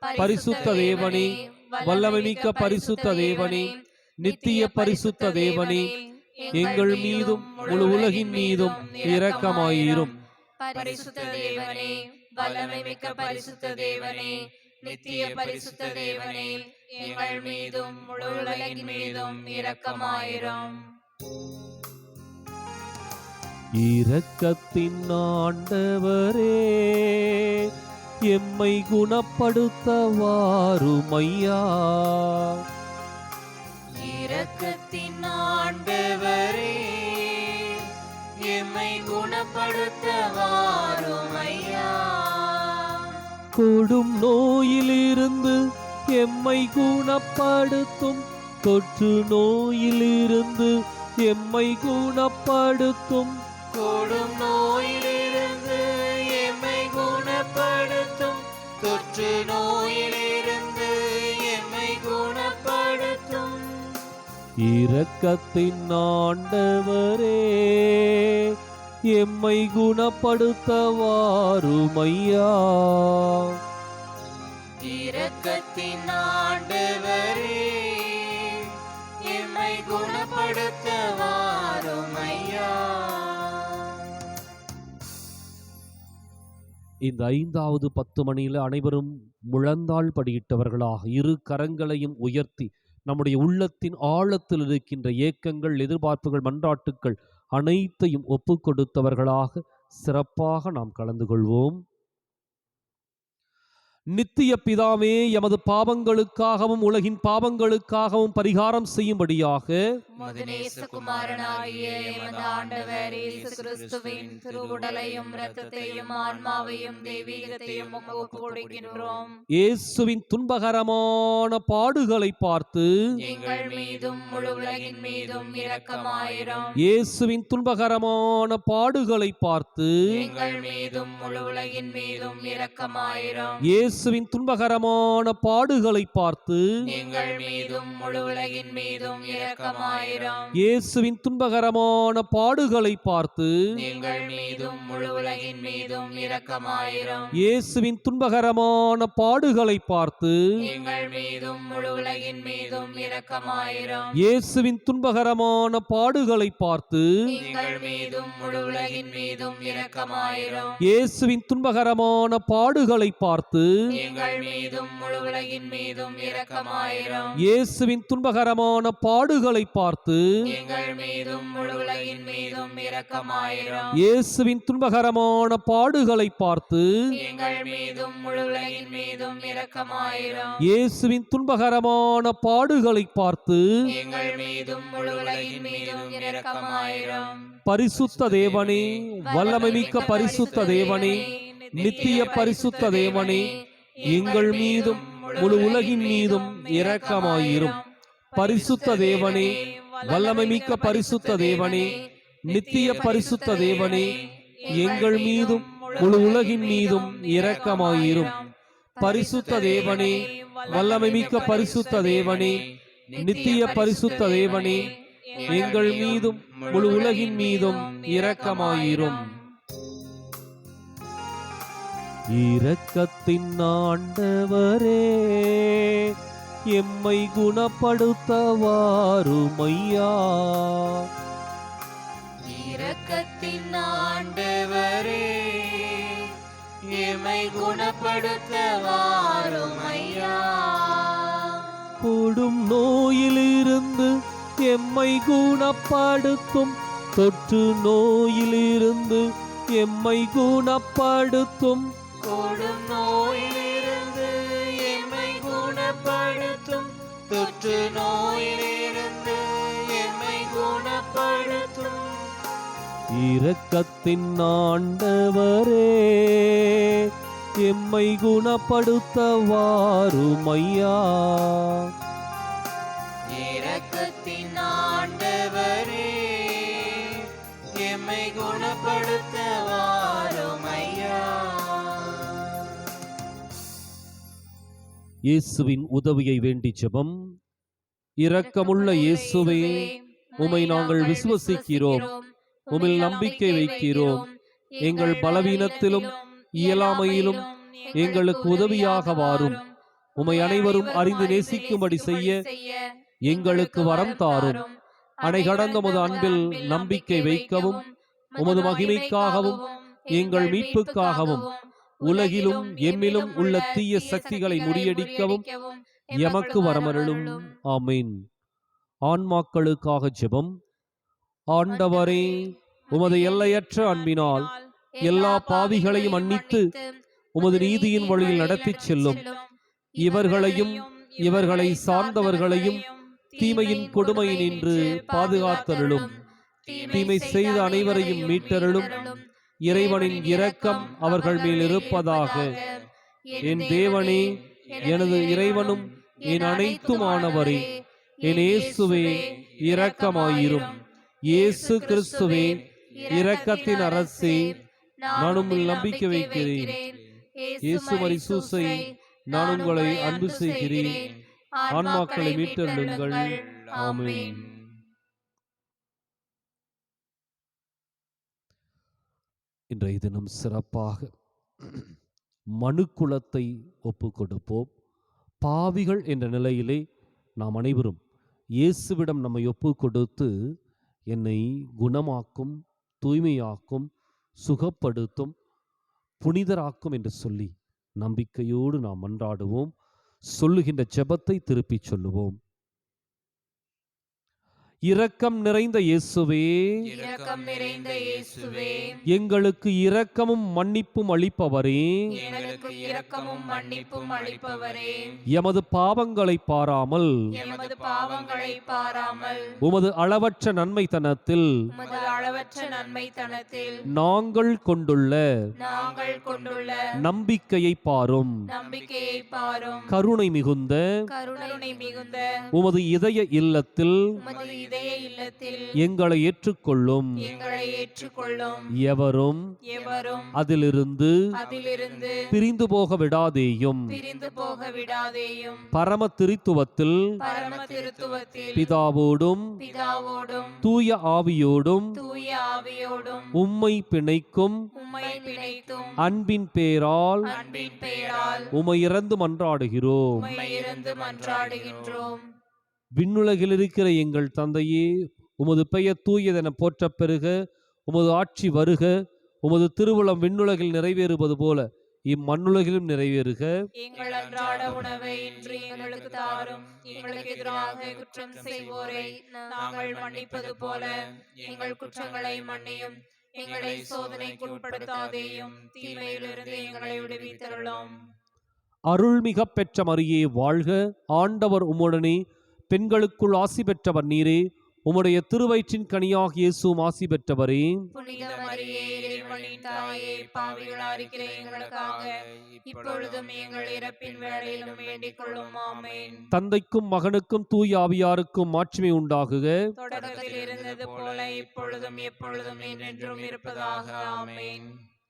பரிசுத்த தேவனே, வல்லமைமிக்க பரிசுத்த தேவனே, நித்திய பரிசுத்த தேவனே, எங்கள் மீதும் முழு உலகின் மீதும் இரக்கமாயிரும். பரிசுத்த தேவனே, வல்லமைமிக்க பரிசுத்த தேவனே, நித்திய பரிசுத்த தேவனே, எங்கள் மீதும் முழு உலகின் மீதும் இரக்கமாயிரும். இரக்கத்தின் ஆண்டவரே, எம்மை குணப்படுத்த வாருமையா. இரக்கத்தின் ஆண்டவரே, எம்மை குணப்படுத்த வாருமையா. கொடும் நோயிலிருந்து எம்மை குணப்படுத்தும், தொற்று நோயிலிருந்து எம்மை குணப்படுத்தும், கொடும் நோயிலிருந்து எம்மை குணப்படுத்தும், தொற்று நோயிலிருந்து எம்மை குணப்படுத்தும். இரக்கத்தின் ஆண்டவரே, எம்மை குணப்படுத்த வாருமையா. இரக்கத்தின் ஆண்டவரே, எம்மை குணப்படுத்த வாருமையா. இந்த 5வது 10 மணியில அனைவரும் முழந்தாள் படியிட்டவர்களாக இரு கரங்களையும் உயர்த்தி நம்முடைய உள்ளத்தின் ஆழத்தில் இருக்கின்ற ஏக்கங்கள், எதிர்பார்ப்புகள், மன்றாட்டுக்கள் அனைத்தையும் ஒப்பு கொடுத்தவர்களாக சிறப்பாக நாம் கலந்து கொள்வோம். நித்திய பிதாவே, எமது பாவங்களுக்காகவும் உலகின் பாவங்களுக்காகவும் பரிகாரம் செய்யும்படியாக உமது நேசகுமாரனாகிய எமது ஆண்டவர் இயேசு கிறிஸ்துவின் திருவுடலையும் இரத்தத்தையும் ஆன்மாவையும் தெய்வீகத்தையும் உமக்கு கொடுக்கின்றோம். இயேசுவின் துன்பகரமான பாடுகளை பார்த்து எங்கள் மீதும் முழு உலகின் மீதும் இரக்கமாயிரம். இயேசுவின் துன்பகரமான பாடுகளை பார்த்து எங்கள் மீதும் முழு உலகின் மீதும் இரக்கமாயிரம். இயேசுவின் துன்பகரமான பாடுகளை பார்த்து எங்கள் மீதும் முழு உலகின் மீதும் இரக்கமாயிரம். இயேசுவின் துன்பகரமான பாடுகளை பார்த்து எங்கள் மீதும் முழு உலகின் மீதும் இரக்கமாயிரம். இயேசுவின் துன்பகரமான பாடுகளை பார்த்து எங்கள் மீதும் முழு உலகின் மீதும் இரக்கமாயிரம். இயேசுவின் துன்பகரமான பாடுகளை பார்த்து எங்கள் மீதும் முழு உலகின் மீதும் இரக்கமாயிரம். இயேசுவின் துன்பகரமான பாடுகளை பார்த்து எங்கள் மீதும் முழு உலகின் மீதும் இரக்கமாயிரும். இயேசுவின் துன்பகரமான பாடுகளை பார்த்து எங்கள் மீதும் முழு உலகின் மீதும் இரக்கமாயிரும். இயேசுவின் துன்பகரமான பாடுகளை பார்த்து எங்கள் மீதும் முழு உலகின் மீதும் இரக்கமாயிரும். இயேசுவின் துன்பகரமான பாடுகளை பார்த்து எங்கள் மீதும் முழு உலகின் மீதும் இரக்கமாயிரும். பரிசுத்த தேவனே, வல்லமை மிக்க பரிசுத்த தேவனே, நித்திய பரிசுத்த தேவனே, எங்கள் மீதும் முழு உலகின் மீதும் இரக்கமாயிரும். பரிசுத்த தேவனே, வல்லமை மிக்க பரிசுத்த தேவனே, நித்திய பரிசுத்த தேவனே, எங்கள் மீதும் முழு உலகின் மீதும் இரக்கமாயிரும். பரிசுத்த தேவனே, வல்லமை மிக்க பரிசுத்த தேவனே, நித்திய பரிசுத்த தேவனே, எங்கள் மீதும் முழு உலகின் மீதும் இரக்கமாயிரும். இரக்கத்தின் ஆண்டவரே, எம்மை குணப்படுத்த வாருமையா. இரக்கத்தின் ஆண்டவரே, எம்மை குணப்படுத்த வாருமையா. கொடும் நோயிலிருந்து எம்மை குணப்படுத்தும், தொற்று நோயிலிருந்து எம்மை குணப்படுத்தும், கொடும் நோயிலிருந்து எம்மை குணப்படுத்தும், தொற்று நோயிலிருந்து எம்மை குணப்படுத்தும். இரக்கத்தின் ஆண்டவரே, எம்மை குணப்படுத்த வாருமையா. இரக்கத்தின் ஆண்டவரே, எம்மை குணப்படுத்த வாருமையா. இயேசுவின் உதவியை வேண்டி ஜெபம். இரக்கமுள்ள இயேசுவே, உம்மை நாங்கள் விசுவசிக்கிறோம், உம்மில் நம்பிக்கை வைக்கிறோம். எங்கள் பலவீனத்திலும் இயலாமையிலும் எங்களுக்கு உதவியாக வாரும். உம்மை அனைவரும் அறிந்து நேசிக்கும்படி செய்ய எங்களுக்கு வரம் தாரும். அணை கடந்த உமது அன்பில் நம்பிக்கை வைக்கவும், உமது மகிமைக்காகவும் எங்கள் மீட்புக்காகவும் உலகிலும் எம்மிலும் உள்ள தீய சக்திகளை முறியடிக்கவும் எமக்கு வரமருளும். ஆமென். ஆன்மாக்களுக்காக ஜெபம். ஆண்டவரே, உமது எல்லையற்ற அன்பினால் எல்லா பாவிகளையும் மன்னித்து உமது நீதியின் வழியில் நடத்திச் செல்லும். இவர்களையும் இவர்களை சார்ந்தவர்களையும் தீமையின் கொடுமையினின்று பாதுகாத்தருளும். தீமை செய்த அனைவரையும் மீட்டருளும். இறைவனின் இரக்கம் அவர்கள் மேல் இருப்பதாக. என் தேவனே, எனது இறைவனும் என் அனைத்துமானவரே, என் இயேசுவே இரக்கமாயிரும். இயேசு கிறிஸ்துவே, இரக்கத்தின் அரசே, நான் உம்மில் நம்பிக்கை வைக்கிறேன். இயேசு மரிசூசை, நான் உங்களை அன்பு செய்கிறேன். ஆன்மாக்களை மீட்டருளுங்கள். ஆமென். இன்றைய தினம் சிறப்பாக மனுக்குலத்தை ஒப்பு கொடுப்போம். பாவிகள் என்ற நிலையிலே நாம் அனைவரும் இயேசுவிடம் நம்மை ஒப்பு கொடுத்து, என்னை குணமாக்கும், தூய்மையாக்கும், சுகப்படுத்தும், புனிதராக்கும் என்று சொல்லி நம்பிக்கையோடு நாம் மன்றாடுவோம். சொல்லுகின்ற ஜெபத்தை திருப்பிச் சொல்லுவோம். இரக்கம் நிறைந்த இயேசுவே, இரக்கம் நிறைந்த இயேசுவே, எங்களுக்கு இரக்கமும் மன்னிப்பும் அளிப்பவரே, எங்களுக்கு இரக்கமும் மன்னிப்பும் அளிப்பவரே, எமது பாவங்களை பாராமல் எமது பாவங்களை பாராமல் உமது அளவற்ற நன்மைத்தனத்தில் உமது அளவற்ற நன்மைத்தனத்தில் நாங்கள் கொண்டுள்ள நம்பிக்கையை பாரும். நம்பிக்கையை பாரும். கருணை மிகுந்த கருணை மிகுந்த உமது இதய இல்லத்தில் உமது இதய இல்லத்தில் எங்களை ஏற்றுக்கொள்ளும். எங்களை ஏற்றுக்கொள்ளும். எவரும் அதிலிருந்து பிரிந்து போக விடாதேயும். பரம திருத்துவத்தில் பிதாவோடும் தூய ஆவியோடும் உம்மை பிணைக்கும் அன்பின் பேரால் உம்மை இறந்து மன்றாடுகிறோம். விண்ணுலகில் இருக்கிற எங்கள் தந்தையே, உமது பெயர் தூயதென போற்றப் பெறுக. உமது ஆட்சி வருக. உமது திருவுளம் விண்ணுலகில் நிறைவேறுவது போல இம்மண்ணுலகிலும் நிறைவேறுக. எங்கள் அன்றாட உணவை இன்று எங்களுக்கு தாரும். எங்களுக்கு எதிராக குற்றம் செய்வோரை நாங்கள் மன்னிப்பது போல எங்கள் குற்றங்களை மன்னியும். எங்களை சோதனைக்கு உட்படுத்தாதேயும், தீமையிலிருந்து எங்களை விடுவித்தருளும். அருள்மிக பெற்ற மரியே வாழ்க. ஆண்டவர் உம்முடனே, பெண்களுக்குள் ஆசி பெற்றவர் நீரே. உம்முடைய திருவயிற்றின் கனியாக இயேசுவும் ஆசி பெற்றவரே. புனித மரியே, இறைவனின் தாயே, பாவிகளாயிருக்கிற எங்களுக்காக இப்பொழுதும் எங்கள் இறப்பின் வேளையிலும் வேண்டிக் கொள்ளும். ஆமென். தந்தைக்கும் மகனுக்கும் தூய ஆவியாருக்கும் மாட்சிமை உண்டாகுக. தொடக்கத்தில் இருந்தது போல இப்பொழுதும் எப்பொழுதும் என்றென்றும் இருப்பதாக. ஆமென்.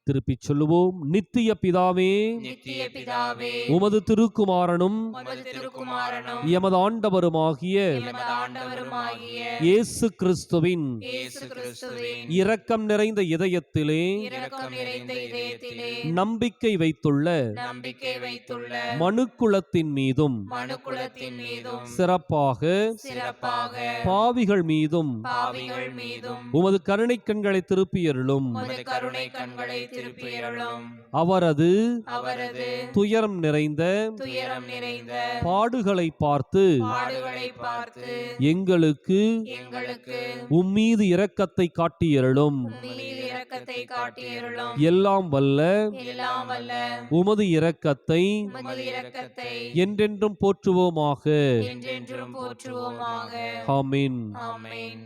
திருப்பிச் சொல்லுவோம். நித்திய பிதாவே, நித்திய பிதாவே, உமது திருக்குமாரனும் உமது திருக்குமாரனும் எமது ஆண்டவருமாகிய எமது ஆண்டவருமாகிய இயேசு கிறிஸ்துவின் இயேசு கிறிஸ்துவின் இரக்கம் நிறைந்த இதயத்திலே இரக்கம் நிறைந்த இதயத்திலே நம்பிக்கை வைத்துள்ள நம்பிக்கை வைத்துள்ள மனுக்குலத்தின் மீதும் மனுக்குலத்தின் மீதும் சிறப்பாக சிறப்பாக பாவிகள் மீதும் பாவிகள் மீதும் உமது கருணை கண்களை திருப்பியருளும். உமது கருணை கண்களை திருப்பியருளும். அவரது அவரது துயரம் நிறைந்த துயரம் நிறைந்த பாடுகளை பார்த்து பாடுகளை பார்த்து எங்களுக்கு எங்களுக்கு உம்மீது இரக்கத்தை காட்டியருளும். உம்மீது இரக்கத்தை காட்டியருளும். எல்லாம் வல்ல எல்லாம் வல்ல உமது இரக்கத்தை உமது இரக்கத்தை என்றென்றும் போற்றுவோமாக. என்றென்றும் போற்றுவோமாக. ஆமென். ஆமென்.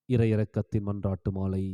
இறையிரக்கத்தின் மன்றாட்டு மாலை.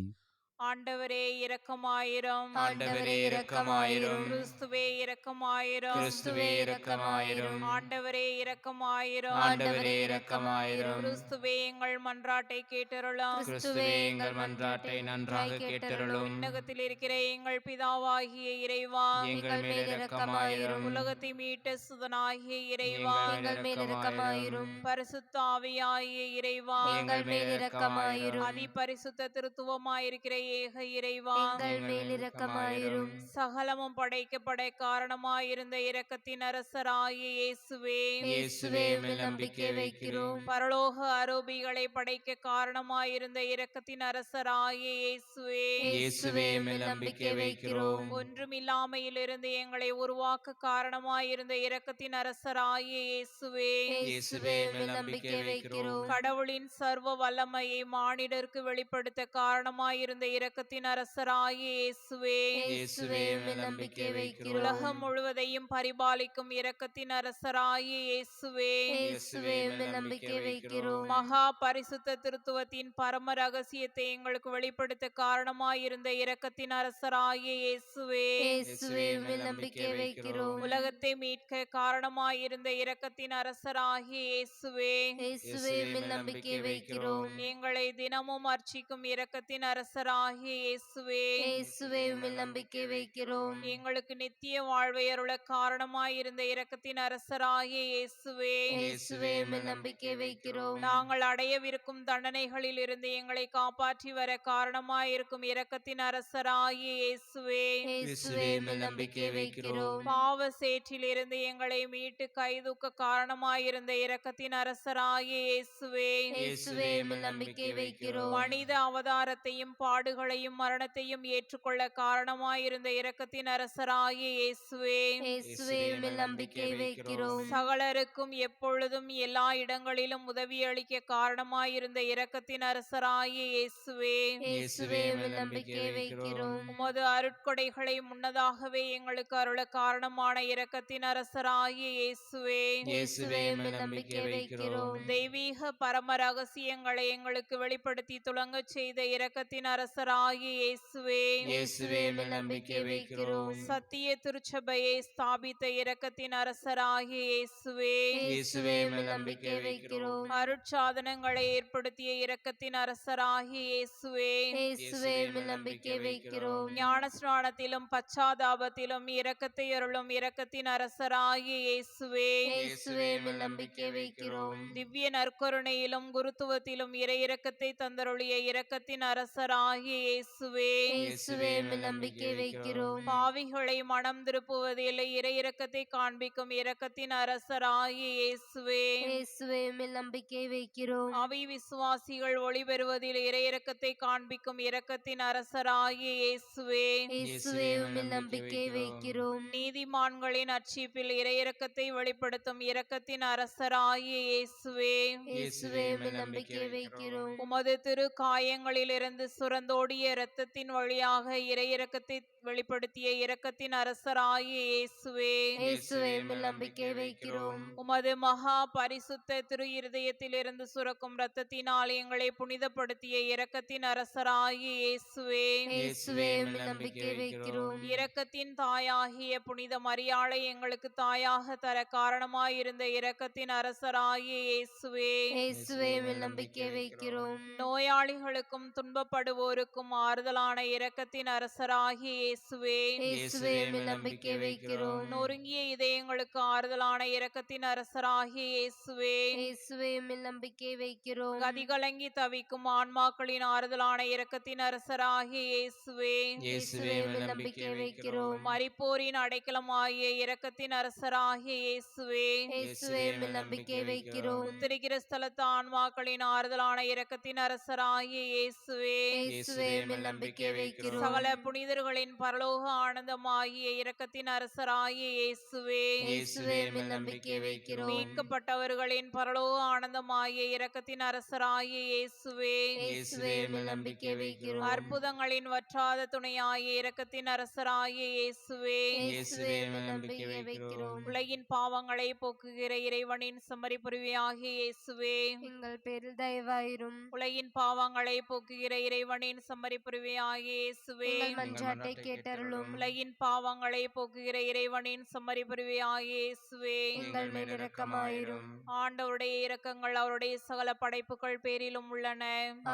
ஆண்டவரே இரக்கமாயிரும். ஆண்டவரே இரக்கமாயிரும். கிறிஸ்துவே இரக்கமாயிரும். கிறிஸ்துவே இரக்கமாயிரும். ஆண்டவரே இரக்கமாயிரும். ஆண்டவரே இரக்கமாயிரும். கிறிஸ்துவே எங்கள் மன்றாட்டை கேட்டருளும். கிறிஸ்துவே எங்கள் மன்றாட்டை நன்றாக கேட்டருளும். விண்ணகத்தில் இருக்கிற எங்கள் பிதாவாகிய இறைவா, எங்கள் மேல் இரக்கமாயிரும். உலகத்தை மீட்ட சுதனாகிய இறைவா, எங்கள் மேல் இரக்கமாயிரும். பரிசுத்த ஆவியாகிய இறைவா, எங்கள் மேல் இரக்கமாயிரும். அதி பரிசுத்த திருத்துவமாயிருக்கிற ஏக இறைவா, எங்கள் மேல் இரக்கமாயிரும். சகலமும் படைக்கப்பட காரணமாயிருந்த இரக்கத்தின் அரசராகிய இயேசுவே, இயேசுவே உம்மில் நம்பிக்கை வைக்கிறோம். பரலோக ஆரோபிகளை படைக்க காரணமாயிருந்த இரக்கத்தின் அரசராகிய இயேசுவே, இயேசுவே உம்மில் நம்பிக்கை வைக்கிறோம். ஒன்றுமில்லாமையிலிருந்து எங்களை உருவாக்க காரணமாயிருந்த இரக்கத்தின் அரசராகிய இயேசுவே, இயேசுவே உம்மில் நம்பிக்கை வைக்கிறோம். கடவுளின் சர்வ வல்லமையை மானிடருக்கு வெளிப்படுத்த காரணமாயிருந்த இரக்கத்தின் அரசராகிய இயேசுவே, இயேசுவே உம்மில் நம்பிக்கை வைக்கிறோம். உலகம் முழுவதையும் பரிபாலிக்கும் இரக்கத்தின் அரசராகிய இயேசுவே, இயேசுவே உம்மில் நம்பிக்கை வைக்கிறோம். மகா பரிசுத்த திருத்துவத்தின் பரம ரகசியத்தை எங்களுக்கு வெளிப்படுத்த காரணமாயிருந்த இரக்கத்தின் அரசராகிய இயேசுவே, இயேசுவே உம்மில் நம்பிக்கை வைக்கிறோம். உலகத்தை மீட்க காரணமாயிருந்த இரக்கத்தின் அரசராகிய இயேசுவே, இயேசுவே உம்மில் நம்பிக்கை வைக்கிறோம். எங்களை தினமும் அர்ச்சிக்கும் இரக்கத்தின் அரசராகிய இயேசுவே, இயேசுவே உம்மில் நம்பிக்கை வைக்கிறோம். எங்களுக்கு நித்திய வாழ்வை அருள காரணமாயிருந்த இரக்கத்தின் அரசராகிய இயேசுவே, இயேசுவே உம்மில் நம்பிக்கை வைக்கிறோம். நாங்கள் அடையவிருக்கும் தண்டனைகளில் இருந்து எங்களை காப்பாற்றி வர காரணமாயிருக்கும் இரக்கத்தின் அரசராகிய இயேசுவே, இயேசுவே உம்மில் நம்பிக்கை வைக்கிறோம். பாவ சேற்றிலிருந்து எங்களை மீட்டு கைதூக்க காரணமாயிருந்த இரக்கத்தின் அரசராகிய இயேசுவே, இயேசுவே உம்மில் நம்பிக்கை வைக்கிறோம். மனித அவதாரத்தையும் பாடுகளையும் மரணத்தையும் ஏற்றுக்கொள்ள காரணமாயிருந்த இரக்கத்தின் அரசராகிய இயேசுவே, இயேசுவே உம்மில் நம்பிக்கை வைக்கிறோம். சகலருக்கும் எப்பொழுதும் எல்லா இடங்களிலும் உதவியளிக்க காரணமாயிருந்த இரக்கத்தின் அரசராகிய இயேசுவே, இயேசுவே உம்மில் நம்பிக்கை வைக்கிறோம். உமது அருட்கொடைகளை முன்னதாகவே எங்களுக்கு அருள காரணமான இரக்கத்தின் அரசராகிய இயேசுவே, இயேசுவே உம்மில் நம்பிக்கை வைக்கிறோம். தெய்வீக பரம ரகசியங்களை எங்களுக்கு வெளிப்படுத்தி துலங்கச் செய்த இரக்கத்தின் அரசராகிய இயேசுவே, இயேசுவே உம்மில் நம்பிக்கை வைக்கிறோம். சத்திய திருச்சபையை ஸ்தாபித்த இரக்கத்தின் அரசராகிய இயேசுவே, இயேசுவே உம்மில் நம்பிக்கை வைக்கிறோம். அருட்சாதனங்களை ஏற்படுத்திய இரக்கத்தின் அரசராகிய இயேசுவே, இயேசுவே உம்மில் நம்பிக்கை வைக்கிறோம். ஞானஸ்நானத்திலும் பச்சாதாபத்திலும் இரக்கத்தை அருளும் இரக்கத்தின் அரசராகிய இயேசுவே, இயேசுவே உம்மில் நம்பிக்கை வைக்கிறோம். திவ்ய நற்கருணையிலும் குருத்துவத்திலும் இறை இரக்கத்தை தந்தருளிய இரக்கத்தின் அரசராகிய இயேசுவே. இயேசுவே மேல் நம்பிக்கை வைக்கிறோம். பாவிகளை மனம் திருப்புவதில் இறை இரக்கத்தை காண்பிக்கும் இரக்கத்தின் அரசராகிய இயேசுவே. இயேசுவே மேல் நம்பிக்கை வைக்கிறோம். அவை விசுவாசிகள் ஒளி பெறுவதில் இறை இரக்கத்தை காண்பிக்கும் இரக்கத்தின் அரசராகிய இயேசுவே. இயேசுவே மேல் நம்பிக்கை வைக்கிறோம். நீதிமான்களின் அர்ச்சிப்பில் இறை இரக்கத்தை வெளிப்படுத்தும் இரக்கத்தின் அரசராகிய இயேசுவே. இயேசுவே மேல் நம்பிக்கை வைக்கிறோம். உமது திரு காயங்களிலிருந்து சுரந்தோடிய இரத்தத்தின் வழியாக இறை இரக்கத்தை வெளிப்படுத்திய இரக்கத்தின் அரசராகிய இயேசுவே. இயேசுவே மேல் நம்பிக்கை வைக்கிறோம். உமது மகா பரிசுத்த திரு இருதயத்திலிருந்து சுரக்கும் இரத்தத்தினால் எங்களை புனிதப்படுத்திய இரக்கத்தின் அரசராகிய இயேசுவே. இயேசுவே மேல் நம்பிக்கை வைக்கிறோம். இரக்கத்தின் தாயாகிய புனித மரியாளை எங்களுக்கு தாயாக தர காரணமாயிருந்த இரக்கத்தின் அரசராகிய இயேசுவே. இயேசுவே மேல் நம்பிக்கை வைக்கிறோம். நோயாளிகளுக்கும் துன்பப்படுவோருக்கும் ஆறுதலான இரக்கத்தின் அரசராகிய இயேசுவே. இயேசுவே மேல் நம்பிக்கை வைக்கிறோம். நொறுங்கிய இதயங்களுக்கு ஆறுதலான இரக்கத்தின் அரசராகிய இயேசுவே. இயேசுவே மேல் நம்பிக்கை வைக்கிறோம். கதிகலங்கி தவிக்கும் ஆன்மாக்களின் ஆறுதலான இரக்கத்தின் அரசராகிய இயேசுவே. இயேசுவே மேல் நம்பிக்கை வைக்கிறோம். மரிப்போரின் அடைக்கலமாகிய இரக்கத்தின் அரசராகிய இயேசுவே. இயேசுவே மேல் நம்பிக்கை வைக்கிறோம். திரிகிற ஸ்தலத்து ஆன்மாக்களின் ஆறுதலான இரக்கத்தின் அரசராகிய இயேசுவே. இயேசுவே மேல் நம்பிக்கை வைக்கிறோம். சகல புனிதர்களின் பரலோக ஆனந்தமாகிய இரக்கத்தின் அரசராகிய இயேசுவே. இயேசுவே மேல் நம்பிக்கை வைக்கிறோம். மீட்கப்பட்டவர்களின் பரலோக ஆனந்தமாகிய இரக்கத்தின் அரசராகிய இயேசுவே. இயேசுவே மேல் நம்பிக்கை வைக்கிறோம். அற்புதங்களின் வற்றாத துணையாகிய இரக்கத்தின் அரசராகிய இயேசுவே. இயேசுவே மேல் நம்பிக்கை வைக்கிறோம். உலகின் பாவங்களை போக்குகிற இறைவனின் செம்மறி புரிவியாகிய இயேசுவே. எங்கள் பேரில் தயவாயிரும். உலகின் பாவங்களை போக்குகிற இறைவனின் செம்மறி புரிவியாகிய இயேசுவே. எங்கள் மன்றாட்டை கேட்டருளும். உலகின் பாவங்களை போக்குகிற இறைவனின் செம்மறி புரிவியாகிய இயேசுவே. எங்கள் மேல் இரக்கமாயிரும். ஆண்டவருடைய இரக்கங்கள் அவருடைய சகல படைப்புகள் பேரிலும் உள்ளன.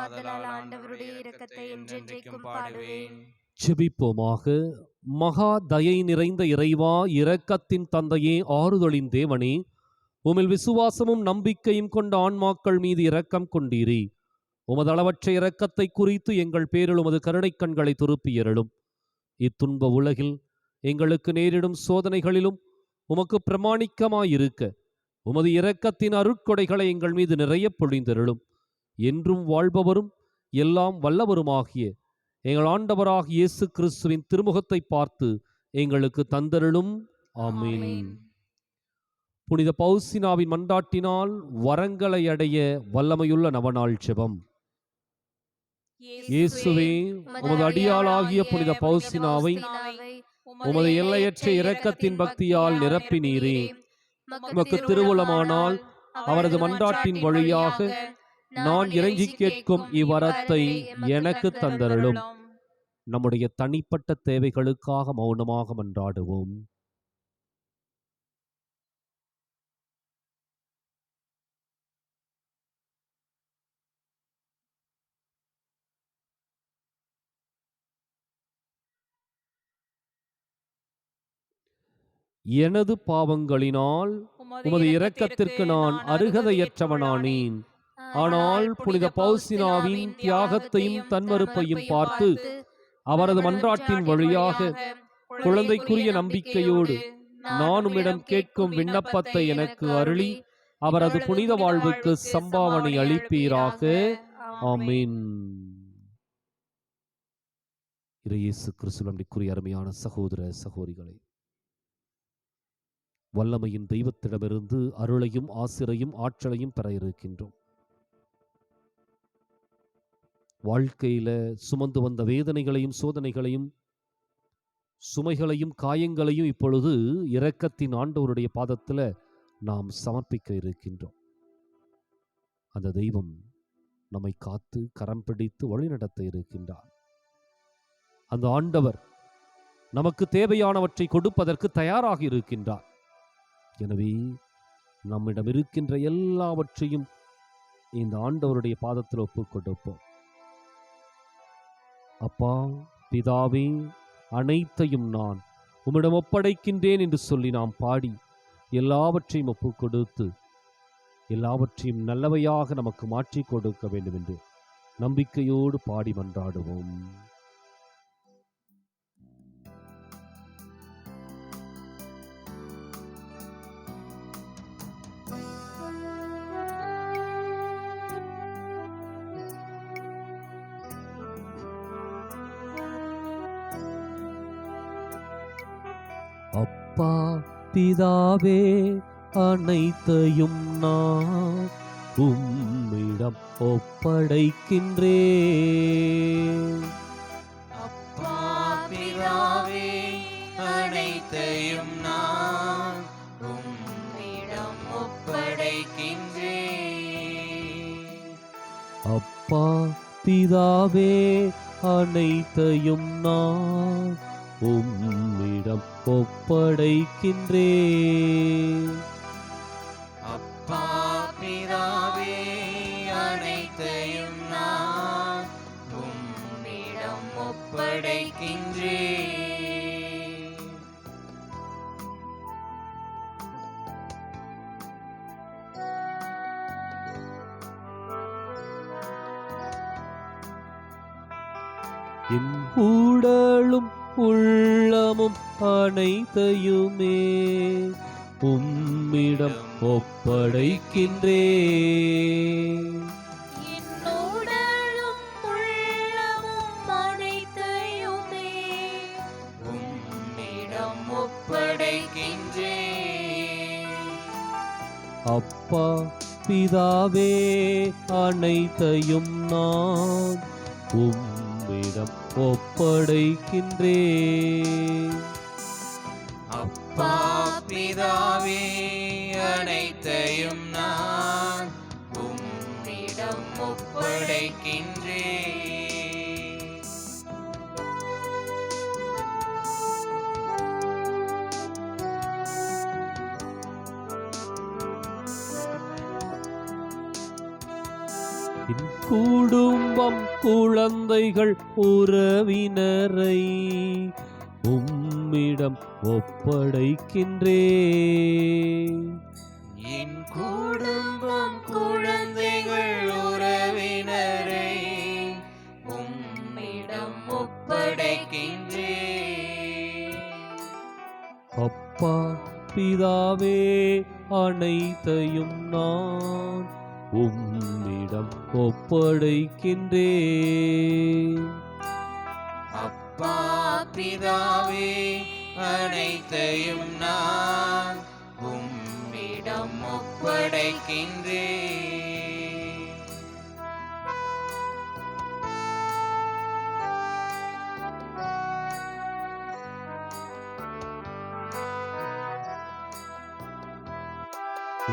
ஆதலால் ஆண்டவருடைய இரக்கத்தை என்றென்றைக்கும் பாடுவேன். ஜெபிப்போமாக. மகா தயை நிறைந்த இறைவா, இரக்கத்தின் தந்தையே, ஆறுதலின் தேவனே, உமில் விசுவாசமும் நம்பிக்கையும் கொண்ட ஆன்மாக்கள் மீது இரக்கம் கொண்டீரே. உமது அளவற்ற இரக்கத்தை குறித்து எங்கள் பேரில் உமது கருணை கண்களை திருப்பியருளும். இத்துன்ப உலகில் எங்களுக்கு நேரிடும் சோதனைகளிலும் உமக்கு பிரமாணிக்கமாயிருக்க உமது இரக்கத்தின் அருட்கொடைகளை எங்கள் மீது நிறைய பொழிந்தருளும். என்றும் வாழ்பவரும் எல்லாம் வல்லவருமாகிய எங்கள் ஆண்டவராகிய இயேசு கிறிஸ்துவின் திருமுகத்தை பார்த்து எங்களுக்கு தந்தருளும். ஆமென். புனித பவுசினாவின் மன்றாட்டினால் வரங்களை அடைய வல்லமையுள்ள நவநாள் ஜெபம். இயேசுவே, உமது அடியாளாகிய புனித பவுசினாவை உமது எல்லையற்ற இரக்கத்தின் பக்தியால் நிரப்பினீரே. உமக்கு திருவுளமானால் அவரது மன்றாட்டின் வழியாக நான் இறைஞ்சி கேட்கும் இவ்வரத்தை எனக்கு தந்தருளும். நம்முடைய தனிப்பட்ட தேவைகளுக்காக மௌனமாக மன்றாடுவோம். எனது பாவங்களினால் உமது இரக்கத்திற்கு நான் அருகதையற்றவனானேன். ஆனால் புனித பவுசினாவின் தியாகத்தையும் தன்மறுப்பையும் பார்த்து அவரது மன்றாட்டின் வழியாக குழந்தைக்குரிய நம்பிக்கையோடு நான் உம்மிடம் கேட்கும் விண்ணப்பத்தை எனக்கு அருளி அவரது புனித வாழ்வுக்கு சம்பாவனை அளிப்பீராக. ஆமென். இயேசு கிறிஸ்துவின் அருமையான சகோதர சகோதரிகளே, வல்லமையின் தெய்வத்திடமிருந்து அருளையும் ஆசிரையும் ஆற்றலையும் பெற இருக்கின்றோம். வாழ்க்கையில சுமந்து வந்த வேதனைகளையும் சோதனைகளையும் சுமைகளையும் காயங்களையும் இப்பொழுது இரக்கத்தின் ஆண்டவருடைய பாதத்துல நாம் சமர்ப்பிக்க இருக்கின்றோம். அந்த தெய்வம் நம்மை காத்து கரம் பிடித்து வழிநடத்த இருக்கின்றார். அந்த ஆண்டவர் நமக்கு தேவையானவற்றை கொடுப்பதற்கு தயாராக இருக்கின்றார். எனவே நம்மிடம் இருக்கின்ற எல்லாவற்றையும் இந்த ஆண்டவருடைய பாதத்தில் ஒப்புக் கொடுப்போம். அப்பா பிதாவே, அனைத்தையும் நான் உம்மிடம் ஒப்படைக்கின்றேன் என்று சொல்லி நாம் பாடி எல்லாவற்றையும் ஒப்புக் கொடுத்து எல்லாவற்றையும் நல்லவையாக நமக்கு மாற்றி கொடுக்க வேண்டும் என்று நம்பிக்கையோடு பாடி மன்றாடுவோம். அப்பா பிதாவே, அனைத்தையும் நான் உம்மிடம் ஒப்படைக்கின்றேன். அப்பா பிதாவே, அனைத்தையும் நான் உம்மிடம் ஒப்படைக்கின்றேன். அப்பா பிதாவே, அனைத்தையும் நான் உம்மிடம் ஒப்படைக்கின்றேன். அப்பா பிதாவே, அனைத்தையும் நான் உம்மிடம் ஒப்படைக்கின்றேன். என் உடலும் உள்ளமும் அனைத்தையுமே உம்மிடம் ஒப்படைக்கின்றேன். என்னுடலும் உள்ளமும் அனைத்தையுமே உம்மிடம் ஒப்படைக்கின்றேன். அப்பா பிதாவே, அனைத்தையும் நான் உம்மிடம் ஒப்படைக்கின்றேன். அப்பா பிதாவே, அனைத்தையும் நான் உம்மிடம் ஒப்படைக்கின்றேன். என் குடும்பம், குழந்தைகள், உறவினரை உம்மிடம் ஒப்படைக்கின்றேன். என் குடும்பம், குழந்தைகள், உறவினரை உம்மிடம் ஒப்படைக்கின்றேன். அப்பா பிதாவே, அனைத்தையும் நான் உம்மிடம் ஒப்படைக்கின்றேன். அப்பா பிதாவே, அனைத்தையும் நான் உம்மிடம் ஒப்படைக்கின்றேன்.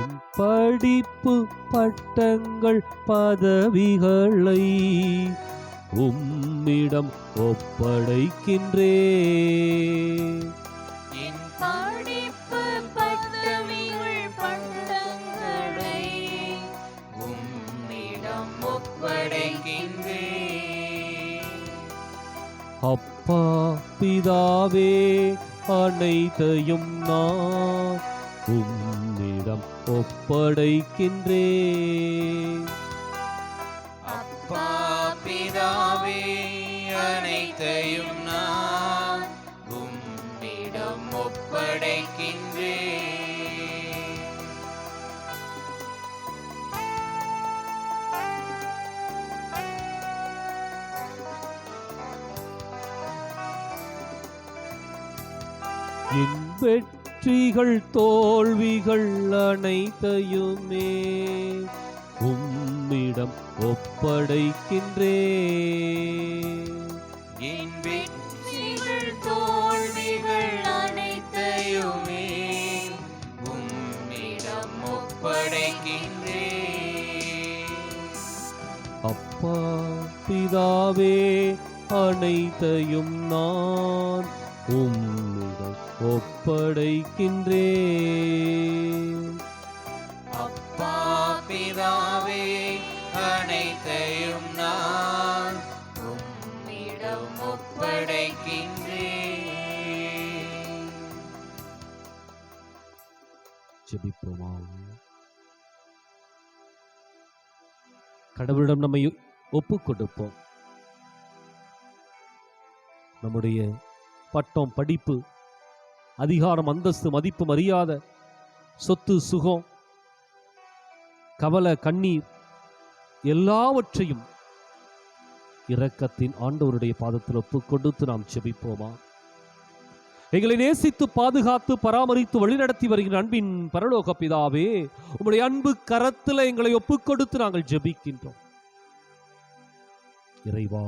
என் படிப்பு, பட்டங்கள், பதவிகளை உம்மிடம் ஒப்படைக்கின்றேன். என் படிப்பு, பதவிகள், பட்டங்களை உம்மிடம் ஒப்படைக்கின்றேன். அப்பா பிதாவே, அனைத்தையும் நான் உம்மிடம் ஒப்படைக்கின்றேன். அப்பா பிதாவே, அனைத்தையும் நான் உம்மிடம் ஒப்படைக்கின்றேன். என் வெற்றிகள், தோல்விகள் அனைத்தையுமே உம்மிடம் ஒப்படைக்கின்றேன். என் வெற்றிகள், தோல்விகள் அனைத்தையுமே உம்மிடம் ஒப்படைக்கின்றேன். அப்பா பிதாவே, அனைத்தையும் நான் உம்மிடம் ஒப்படைக்கின்றேன். அப்பா பிதாவே, அனைத்தையும் நான் உம்மிடம் ஒப்படைக்கின்றேன். ஜெபிப்போமா. கடவுளிடம் நம்மை ஒப்பு கொடுப்போம். நம்முடைய பட்டம், படிப்பு, அதிகாரம், அந்தஸ்து, மதிப்பு, மரியாதை, சொத்து, சுகம், கவலை, கண்ணீர் எல்லாவற்றையும் இரக்கத்தின் ஆண்டவருடைய பாதத்தில் ஒப்பு கொடுத்து நாம் ஜெபிப்போமா? எங்களை நேசித்து பாதுகாத்து பராமரித்து வழிநடத்தி வருகிற அன்பின் பரலோக பிதாவே, உம்முடைய அன்பு கரத்தில் எங்களை ஒப்பு கொடுத்து நாங்கள் ஜெபிக்கின்றோம். இறைவா,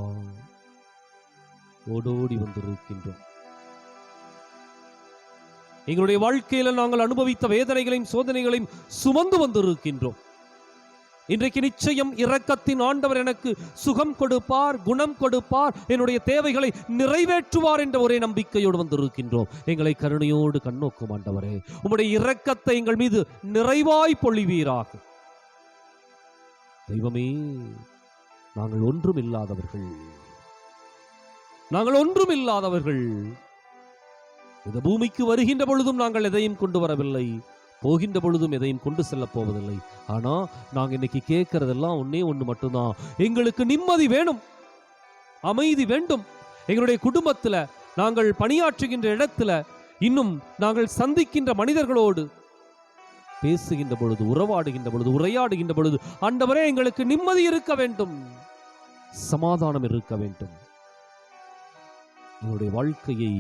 ஓடோடி வந்திருக்கின்றோம். எங்களுடைய வாழ்க்கையில நாங்கள் அனுபவித்த வேதனைகளையும் சோதனைகளையும் சுமந்து வந்திருக்கின்றோம். இன்றைக்கு நிச்சயம் இரக்கத்தின் ஆண்டவர் எனக்கு சுகம் கொடுப்பார், குணம் கொடுப்பார், என்னுடைய தேவைகளை நிறைவேற்றுவார் என்ற ஒரே நம்பிக்கையோடு வந்திருக்கின்றோம். எங்களை கருணையோடு கண்ணோக்கும் ஆண்டவரே, உம்முடைய இரக்கத்தை எங்கள் மீது நிறைவாய் பொழிவீராக. தெய்வமே, நாங்கள் ஒன்றும் இல்லாதவர்கள், நாங்கள் ஒன்றும் இல்லாதவர்கள். இந்த பூமிக்கு வருகின்ற பொழுதும் நாங்கள் எதையும் கொண்டு வரவில்லை, போகின்ற பொழுதும் எதையும் கொண்டு செல்ல போவதில்லை. ஆனா நாங்கள் இன்னைக்கு கேட்கறதெல்லாம் ஒன்னே ஒன்று மட்டும்தான். எங்களுக்கு நிம்மதி வேணும், அமைதி வேண்டும். எங்களுடைய குடும்பத்தில், நாங்கள் பணியாற்றுகின்ற இடத்துல, இன்னும் நாங்கள் சந்திக்கின்ற மனிதர்களோடு பேசுகின்ற பொழுது, உறவாடுகின்ற பொழுது, உரையாடுகின்ற பொழுது ஆண்டவரே எங்களுக்கு நிம்மதி இருக்க வேண்டும், சமாதானம் இருக்க வேண்டும். எங்களுடைய வாழ்க்கையை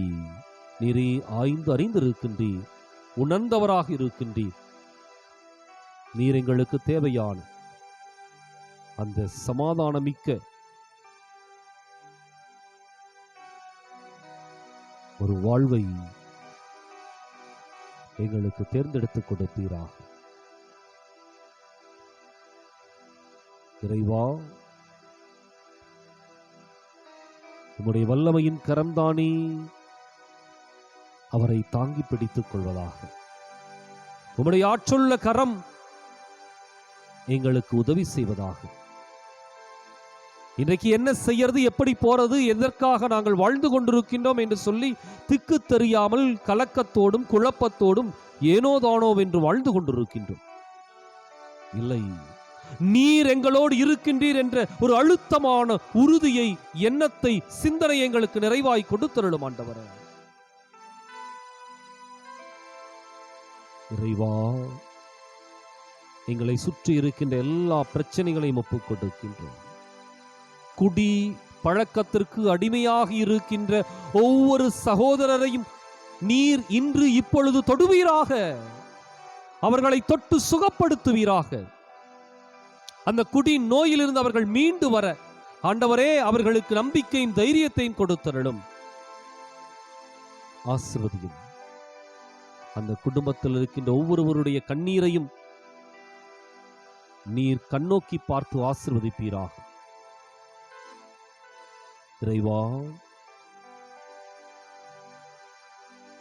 நீரே ஆய்ந்து அறிந்திருக்கின்றீர், உணர்ந்தவராக இருக்கின்றீர். நீர் எங்களுக்கு தேவையான அந்த சமாதானமிக்க ஒரு வாழ்வை எங்களுக்கு தேர்ந்தெடுத்துக் கொடுப்பீராக. இறைவா, உம்முடைய வல்லமையின் கரம்தானே அவரை தாங்கி பிடித்துக் கொள்வதாக. உம்முடைய ஆற்றலுள்ள கரம் எங்களுக்கு உதவி செய்வதாக. இன்றைக்கு என்ன செய்யறது, எப்படி போறது, எதற்காக நாங்கள் வாழ்ந்து கொண்டிருக்கின்றோம் என்று சொல்லி திக்கு தெரியாமல் கலக்கத்தோடும் குழப்பத்தோடும் ஏனோதானோ என்று வாழ்ந்து கொண்டிருக்கின்றோம். இல்லை, நீர் எங்களோடு இருக்கின்றீர் என்ற ஒரு அழுத்தமான உறுதியை, எண்ணத்தை, சிந்தனை எங்களுக்கு நிறைவாய் கொடுத்தருளும் ஆண்டவரே. இறைவா, எங்களை சுற்றி இருக்கின்ற எல்லா பிரச்சனைகளையும் ஒப்புக் கொடுக்கின்றோம். குடி பழக்கத்திற்கு அடிமையாக இருக்கின்ற ஒவ்வொரு சகோதரரையும் நீர் இன்று இப்பொழுது தொடுவீராக, அவர்களை தொட்டு சுகப்படுத்துவீராக. அந்த குடி நோயிலிருந்து அவர்கள் மீண்டு வர ஆண்டவரே அவர்களுக்கு நம்பிக்கையும் தைரியத்தையும் கொடுத்தருளும். ஆசீர்வதியும். அந்த குடும்பத்தில் இருக்கின்ற ஒவ்வொருவருடைய கண்ணீரையும் நீர் கண்ணோக்கி பார்த்து ஆசீர்வதிப்பீராக. இறைவா,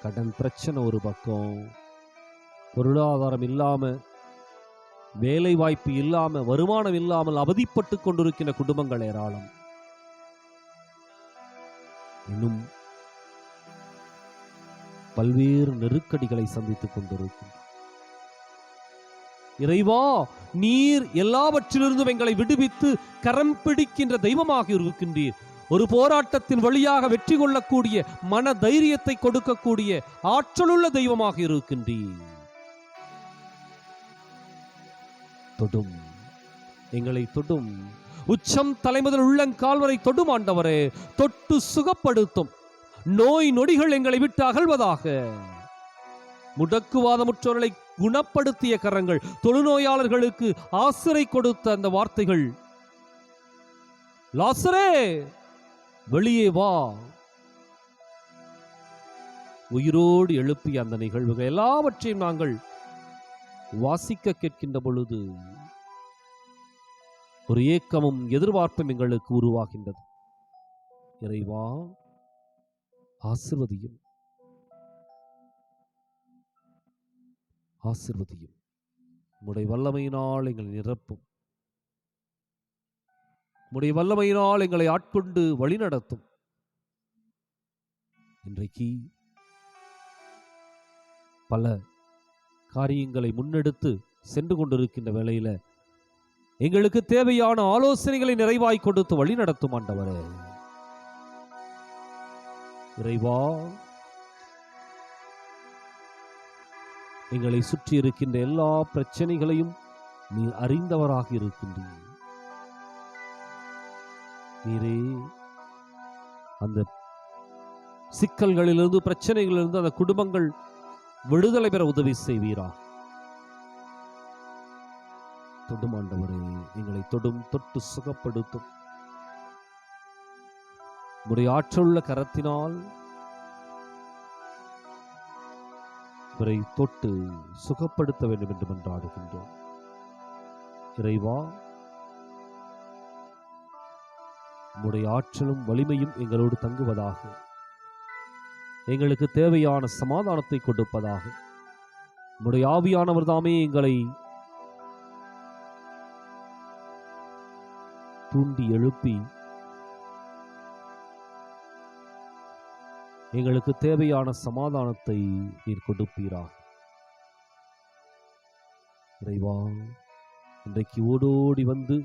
கடன் பிரச்சனை ஒரு பக்கம், பொருளாதாரம் இல்லாம, வேலை வாய்ப்பு இல்லாம, வருமானம் இல்லாமல் அவதிப்பட்டு கொண்டிருக்கின்ற குடும்பங்கள் ஏராளம். இன்னும் பல்வேறு நெருக்கடிகளை சந்தித்துக் கொண்டிருக்கும். இறைவா, நீர் எல்லாவற்றிலிருந்தும் எங்களை விடுவித்து கரம் பிடிக்கின்ற தெய்வமாக இருக்கின்றீர். ஒரு போராட்டத்தின் வழியாக வெற்றி கொள்ளக்கூடிய மன தைரியத்தை கொடுக்கக்கூடிய ஆற்றலுள்ள தெய்வமாக இருக்கின்றீர். தொடும், எங்களை தொடும், உச்சம் தலைமுதல் உள்ளங்கால் வரை தொடும் ஆண்டவரே. தொட்டு சுகப்படுத்தும். நோய் நொடிகள் எங்களை விட்டு அகல்வதாக. முடக்குவாதமுற்றவர்களை குணப்படுத்திய கரங்கள், தொழுநோயாளர்களுக்கு ஆசிரை கொடுத்த அந்த வார்த்தைகள், லாசரே வெளியே வா, உயிரோடு எழுப்பிய அந்த நிகழ்வுகள் எல்லாவற்றையும் நாங்கள் வாசிக்க கேட்கின்ற பொழுது ஒரு ஏக்கமும் எதிர்பார்ப்பும் எங்களுக்கு உருவாகின்றது. இறைவா, ஆசீர்வதியும், ஆசீர்வதியும். உம்முடைய வல்லமையினால் எங்களை நிரப்பும். உம்முடைய வல்லமையினால் எங்களை ஆட்கொண்டு வழிநடத்தும். இன்றைக்கு பல காரியங்களை முன்னெடுத்து சென்று கொண்டிருக்கின்ற வேளையில எங்களுக்கு தேவையான ஆலோசனைகளை நிறைவாய் கொடுத்து வழி நடத்தும் ஆண்டவரே. இறைவா, எங்களை சுற்றி இருக்கின்ற எல்லா பிரச்சனைகளையும் நீர் அறிந்தவராக இருக்கின்றீர். நீரே அந்த சிக்கல்களிலிருந்து, பிரச்சனைகளிலிருந்து அந்த குடும்பங்கள் விடுதலை பெற உதவி செய்வீரா. தொடும் ஆண்டவரே, எங்களை தொட்டு சுகப்படுத்தும் உம்முடைய ஆற்றலுள்ள கரத்தினால் இவரை தொட்டு சுகப்படுத்த வேண்டும் என்று மன்றாடுகின்றோம். இறைவா, உம்முடைய ஆற்றலும் வலிமையும் எங்களோடு தங்குவதாக, எங்களுக்கு தேவையான சமாதானத்தை கொடுப்பதாக. உம்முடைய ஆவியானவர் தாமே எங்களை தூண்டி எழுப்பி எங்களுக்கு தேவையான சமாதானத்தை நீர் கொடுப்பீராக. இறைவா, இன்றைக்கு ஓடோடி வந்து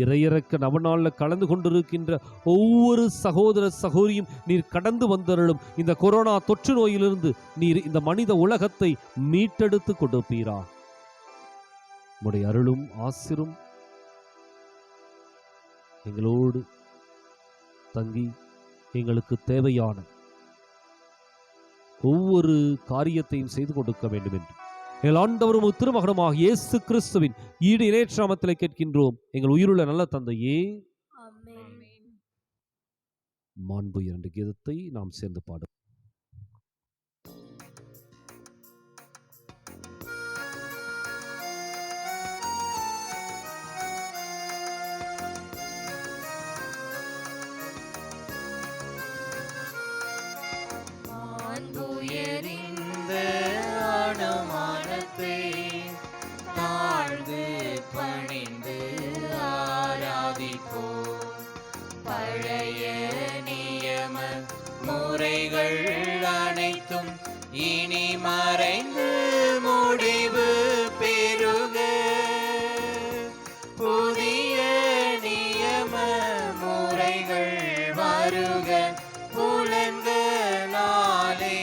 இறையிறக்க நவநாளில் கலந்து கொண்டிருக்கின்ற ஒவ்வொரு சகோதர சகோதரியும் நீர் கடந்து வந்தருளும். இந்த கொரோனா தொற்று நோயிலிருந்து நீர் இந்த மனித உலகத்தை மீட்டெடுத்து கொடுப்பீரா. உம்முடைய அருளும் ஆசிரும் எங்களோடு தங்கி எங்களுக்கு தேவையான ஒவ்வொரு காரியத்தையும் செய்து கொடுக்க வேண்டும் என்று எங்கள் ஆண்டவரும் திருமகனுமாக இயேசு கிறிஸ்துவின் ஈடு இணையற்ற நாமத்திலே கேட்கின்றோம் எங்கள் உயிருள்ள நல்ல தந்தையே. ஆமென். மாண்பு இரண்டு கீதத்தை நாம் சேர்ந்து பாடும். அன்புயரிந்த அனுமானத்தை தாழ்ந்து பணிந்து ஆராதிப்போம். பழைய நியம முறைகள் அனைத்தும் இனி மறைந்து முடிவு பெறுக. புதிய நியம முறைகள் வருக. புலன்களாலே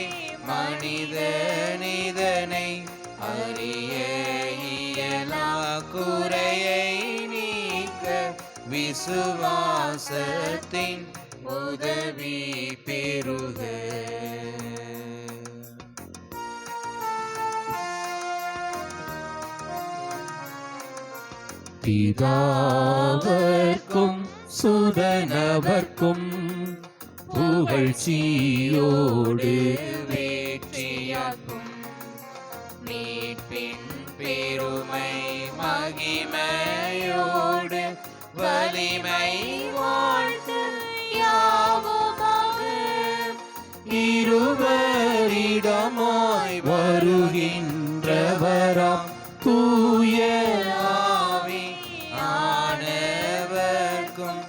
மனிதனிதனை அறிய இயலா குறையை நீக்க விசுவாசத்தின் உதவி பெறுக. பிதாவர்க்கும் சுதனவர்க்கும் புகழ்ச்சியோடு வேற்றியாக்கும் மீட்பின் பெருமை மகிமையோடு வலிமை வாழ்த்து யாவுமாக இருவரிடமாய் வருகின்றவராம் தூய ஆவி ஆனவர்க்கும்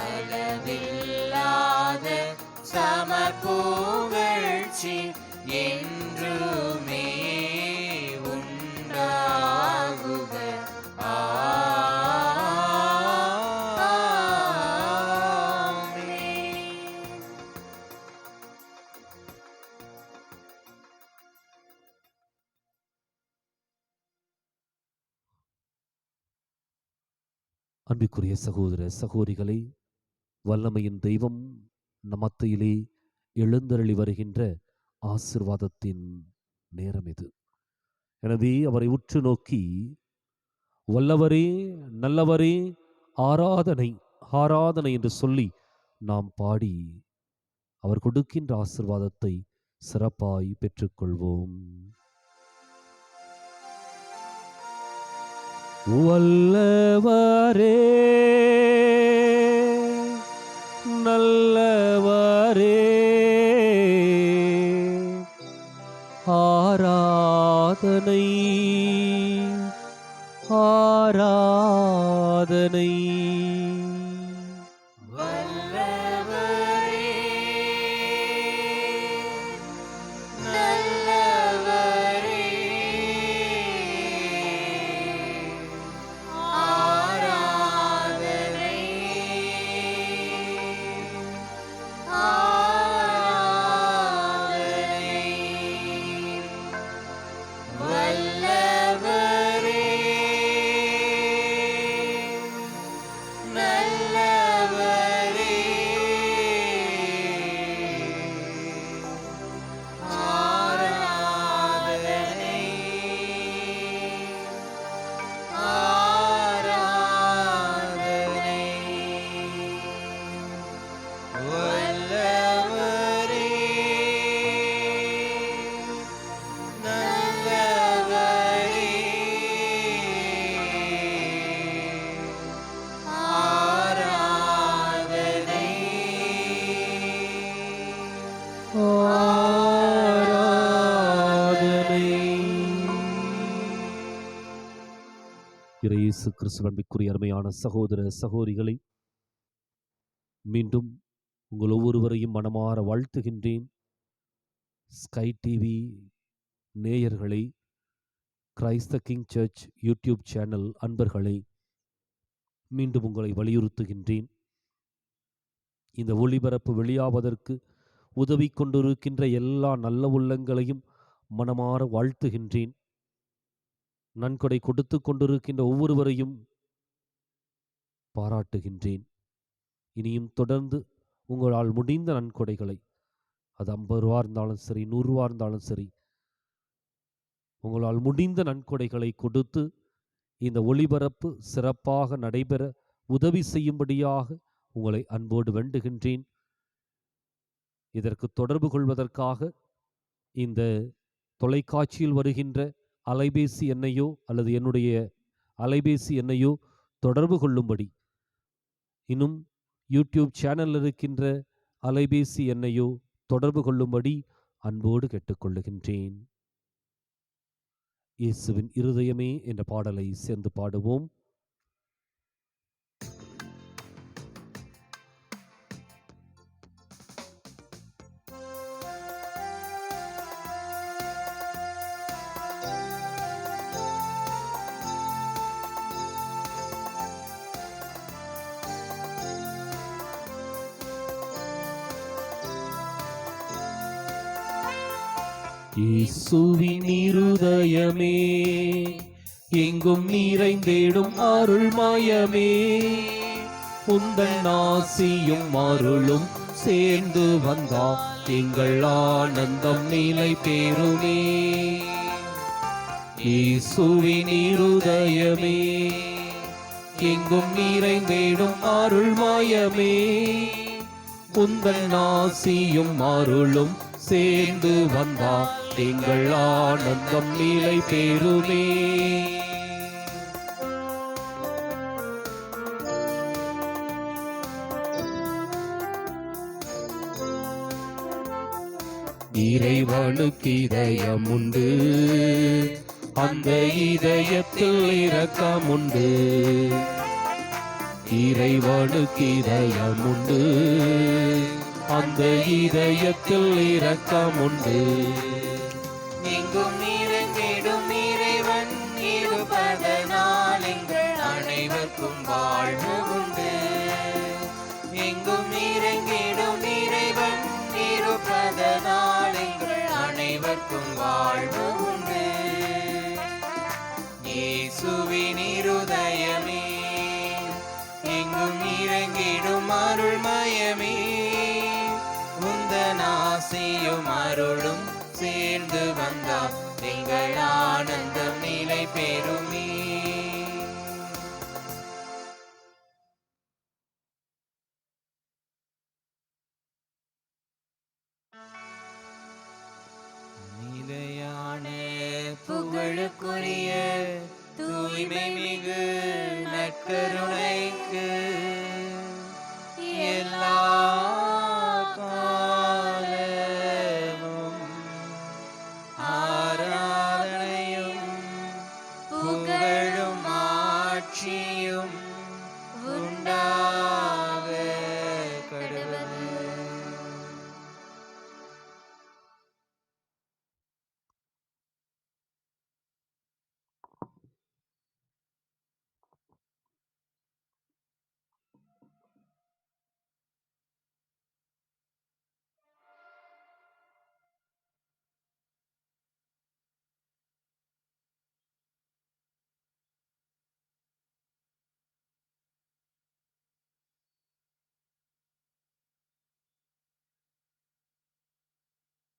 அளவில்லாத சமபுகழ்ச்சி என்றுமே உண்டாகுக. அன்பிற்குரிய சகோதர சகோதரிகளை, வல்லமையின் தெய்வம் நமத்திலே எழுந்தருளி வருகின்ற ஆசீர்வாதத்தின் நேரம் இது. எனவே அவரை உற்று நோக்கி, வல்லவரே, நல்லவரே, ஆராதனை ஆராதனை என்று சொல்லி நாம் பாடி அவர் கொடுக்கின்ற ஆசீர்வாதத்தை சிறப்பாய் பெற்றுக்கொள்வோம். வல்லவரே, நல்லவரே, ஆராதனை ஆராதனை. இயேசு கிறிஸ்து அன்பிற்குரிய அருமையான சகோதர சகோதரிகளை மீண்டும் உங்கள் ஒவ்வொருவரையும் மனமாற வாழ்த்துகின்றேன். ஸ்கை டிவி நேயர்களை, கிரைஸ்த கிங் சர்ச் யூடியூப் சேனல் அன்பர்களை மீண்டும் உங்களை வலியுறுத்துகின்றேன். இந்த ஒளிபரப்பு வெளியாவதற்கு உதவி கொண்டிருக்கின்ற எல்லா நல்ல உள்ளங்களையும் மனமாற வாழ்த்துகின்றேன். நன்கொடை கொடுத்து கொண்டிருக்கின்ற ஒவ்வொருவரையும் பாராட்டுகின்றேன். இனியும் தொடர்ந்து உங்களால் முடிந்த நன்கொடைகளை, அது 50 ரூபா இருந்தாலும் சரி, 100 ரூபா இருந்தாலும் சரி, உங்களால் முடிந்த நன்கொடைகளை கொடுத்து இந்த ஒளிபரப்பு சிறப்பாக நடைபெற உதவி செய்யும்படியாக உங்களை அன்போடு வேண்டுகின்றேன். இதற்கு தொடர்பு கொள்வதற்காக இந்த தொலைக்காட்சியில் வருகின்ற அலைபேசி எண்ணையோ அல்லது என்னுடைய அலைபேசி எண்ணையோ தொடர்பு கொள்ளும்படி, இன்னும் யூடியூப் சேனலில் இருக்கின்ற அலைபேசி எண்ணையோ தொடர்பு கொள்ளும்படி அன்போடு கேட்டுக்கொள்ளுகின்றேன். இயேசுவின் இருதயமே என்ற பாடலை சேர்ந்து பாடுவோம். இயேசுவின் இருதயமே, எங்கும் நிறைந்திடும் அருள்மயமே, உந்தன் ஆசியும் அருளும் சேர்ந்து வந்தால் எங்கள் ஆனந்தம் நிலை பெறுமே. இயேசுவின் இருதயமே, எங்கும் நிறைந்திடும் அருள்மயமே, உந்தன் ஆசியும் அருளும் சேர்ந்து வந்தால் எங்கள் ஆனந்தம் நிலை பெறுமே. இறைவனுக்கு இதயம் உண்டு, அந்த இதயத்தில் இரக்கம் உண்டு. இறைவனுக்கு இதயம் உண்டு, அந்த இதயத்தில் இரக்கம் உண்டு. எங்கும் நிறைந்திடும் இறைவன் இருப்பதனால் எங்கள் அனைவருக்கும் வாழ்வு உண்டு. எங்கும் நிறைந்திடும் இறைவன் இருப்பதனால் எங்கள் அனைவருக்கும் வாழ்வு உண்டு. இயேசுவின் இருதயமே, எங்கும் இறங்கிடும் அருள்மயமே, உந்தன் ஆசியும் அருளும் சேர்ந்து வந்தால் எங்கள் ஆனந்தம் நிலை பெறுமே. நிலையான புகழுக்குரிய தூய்மை மிகு நற்கருணை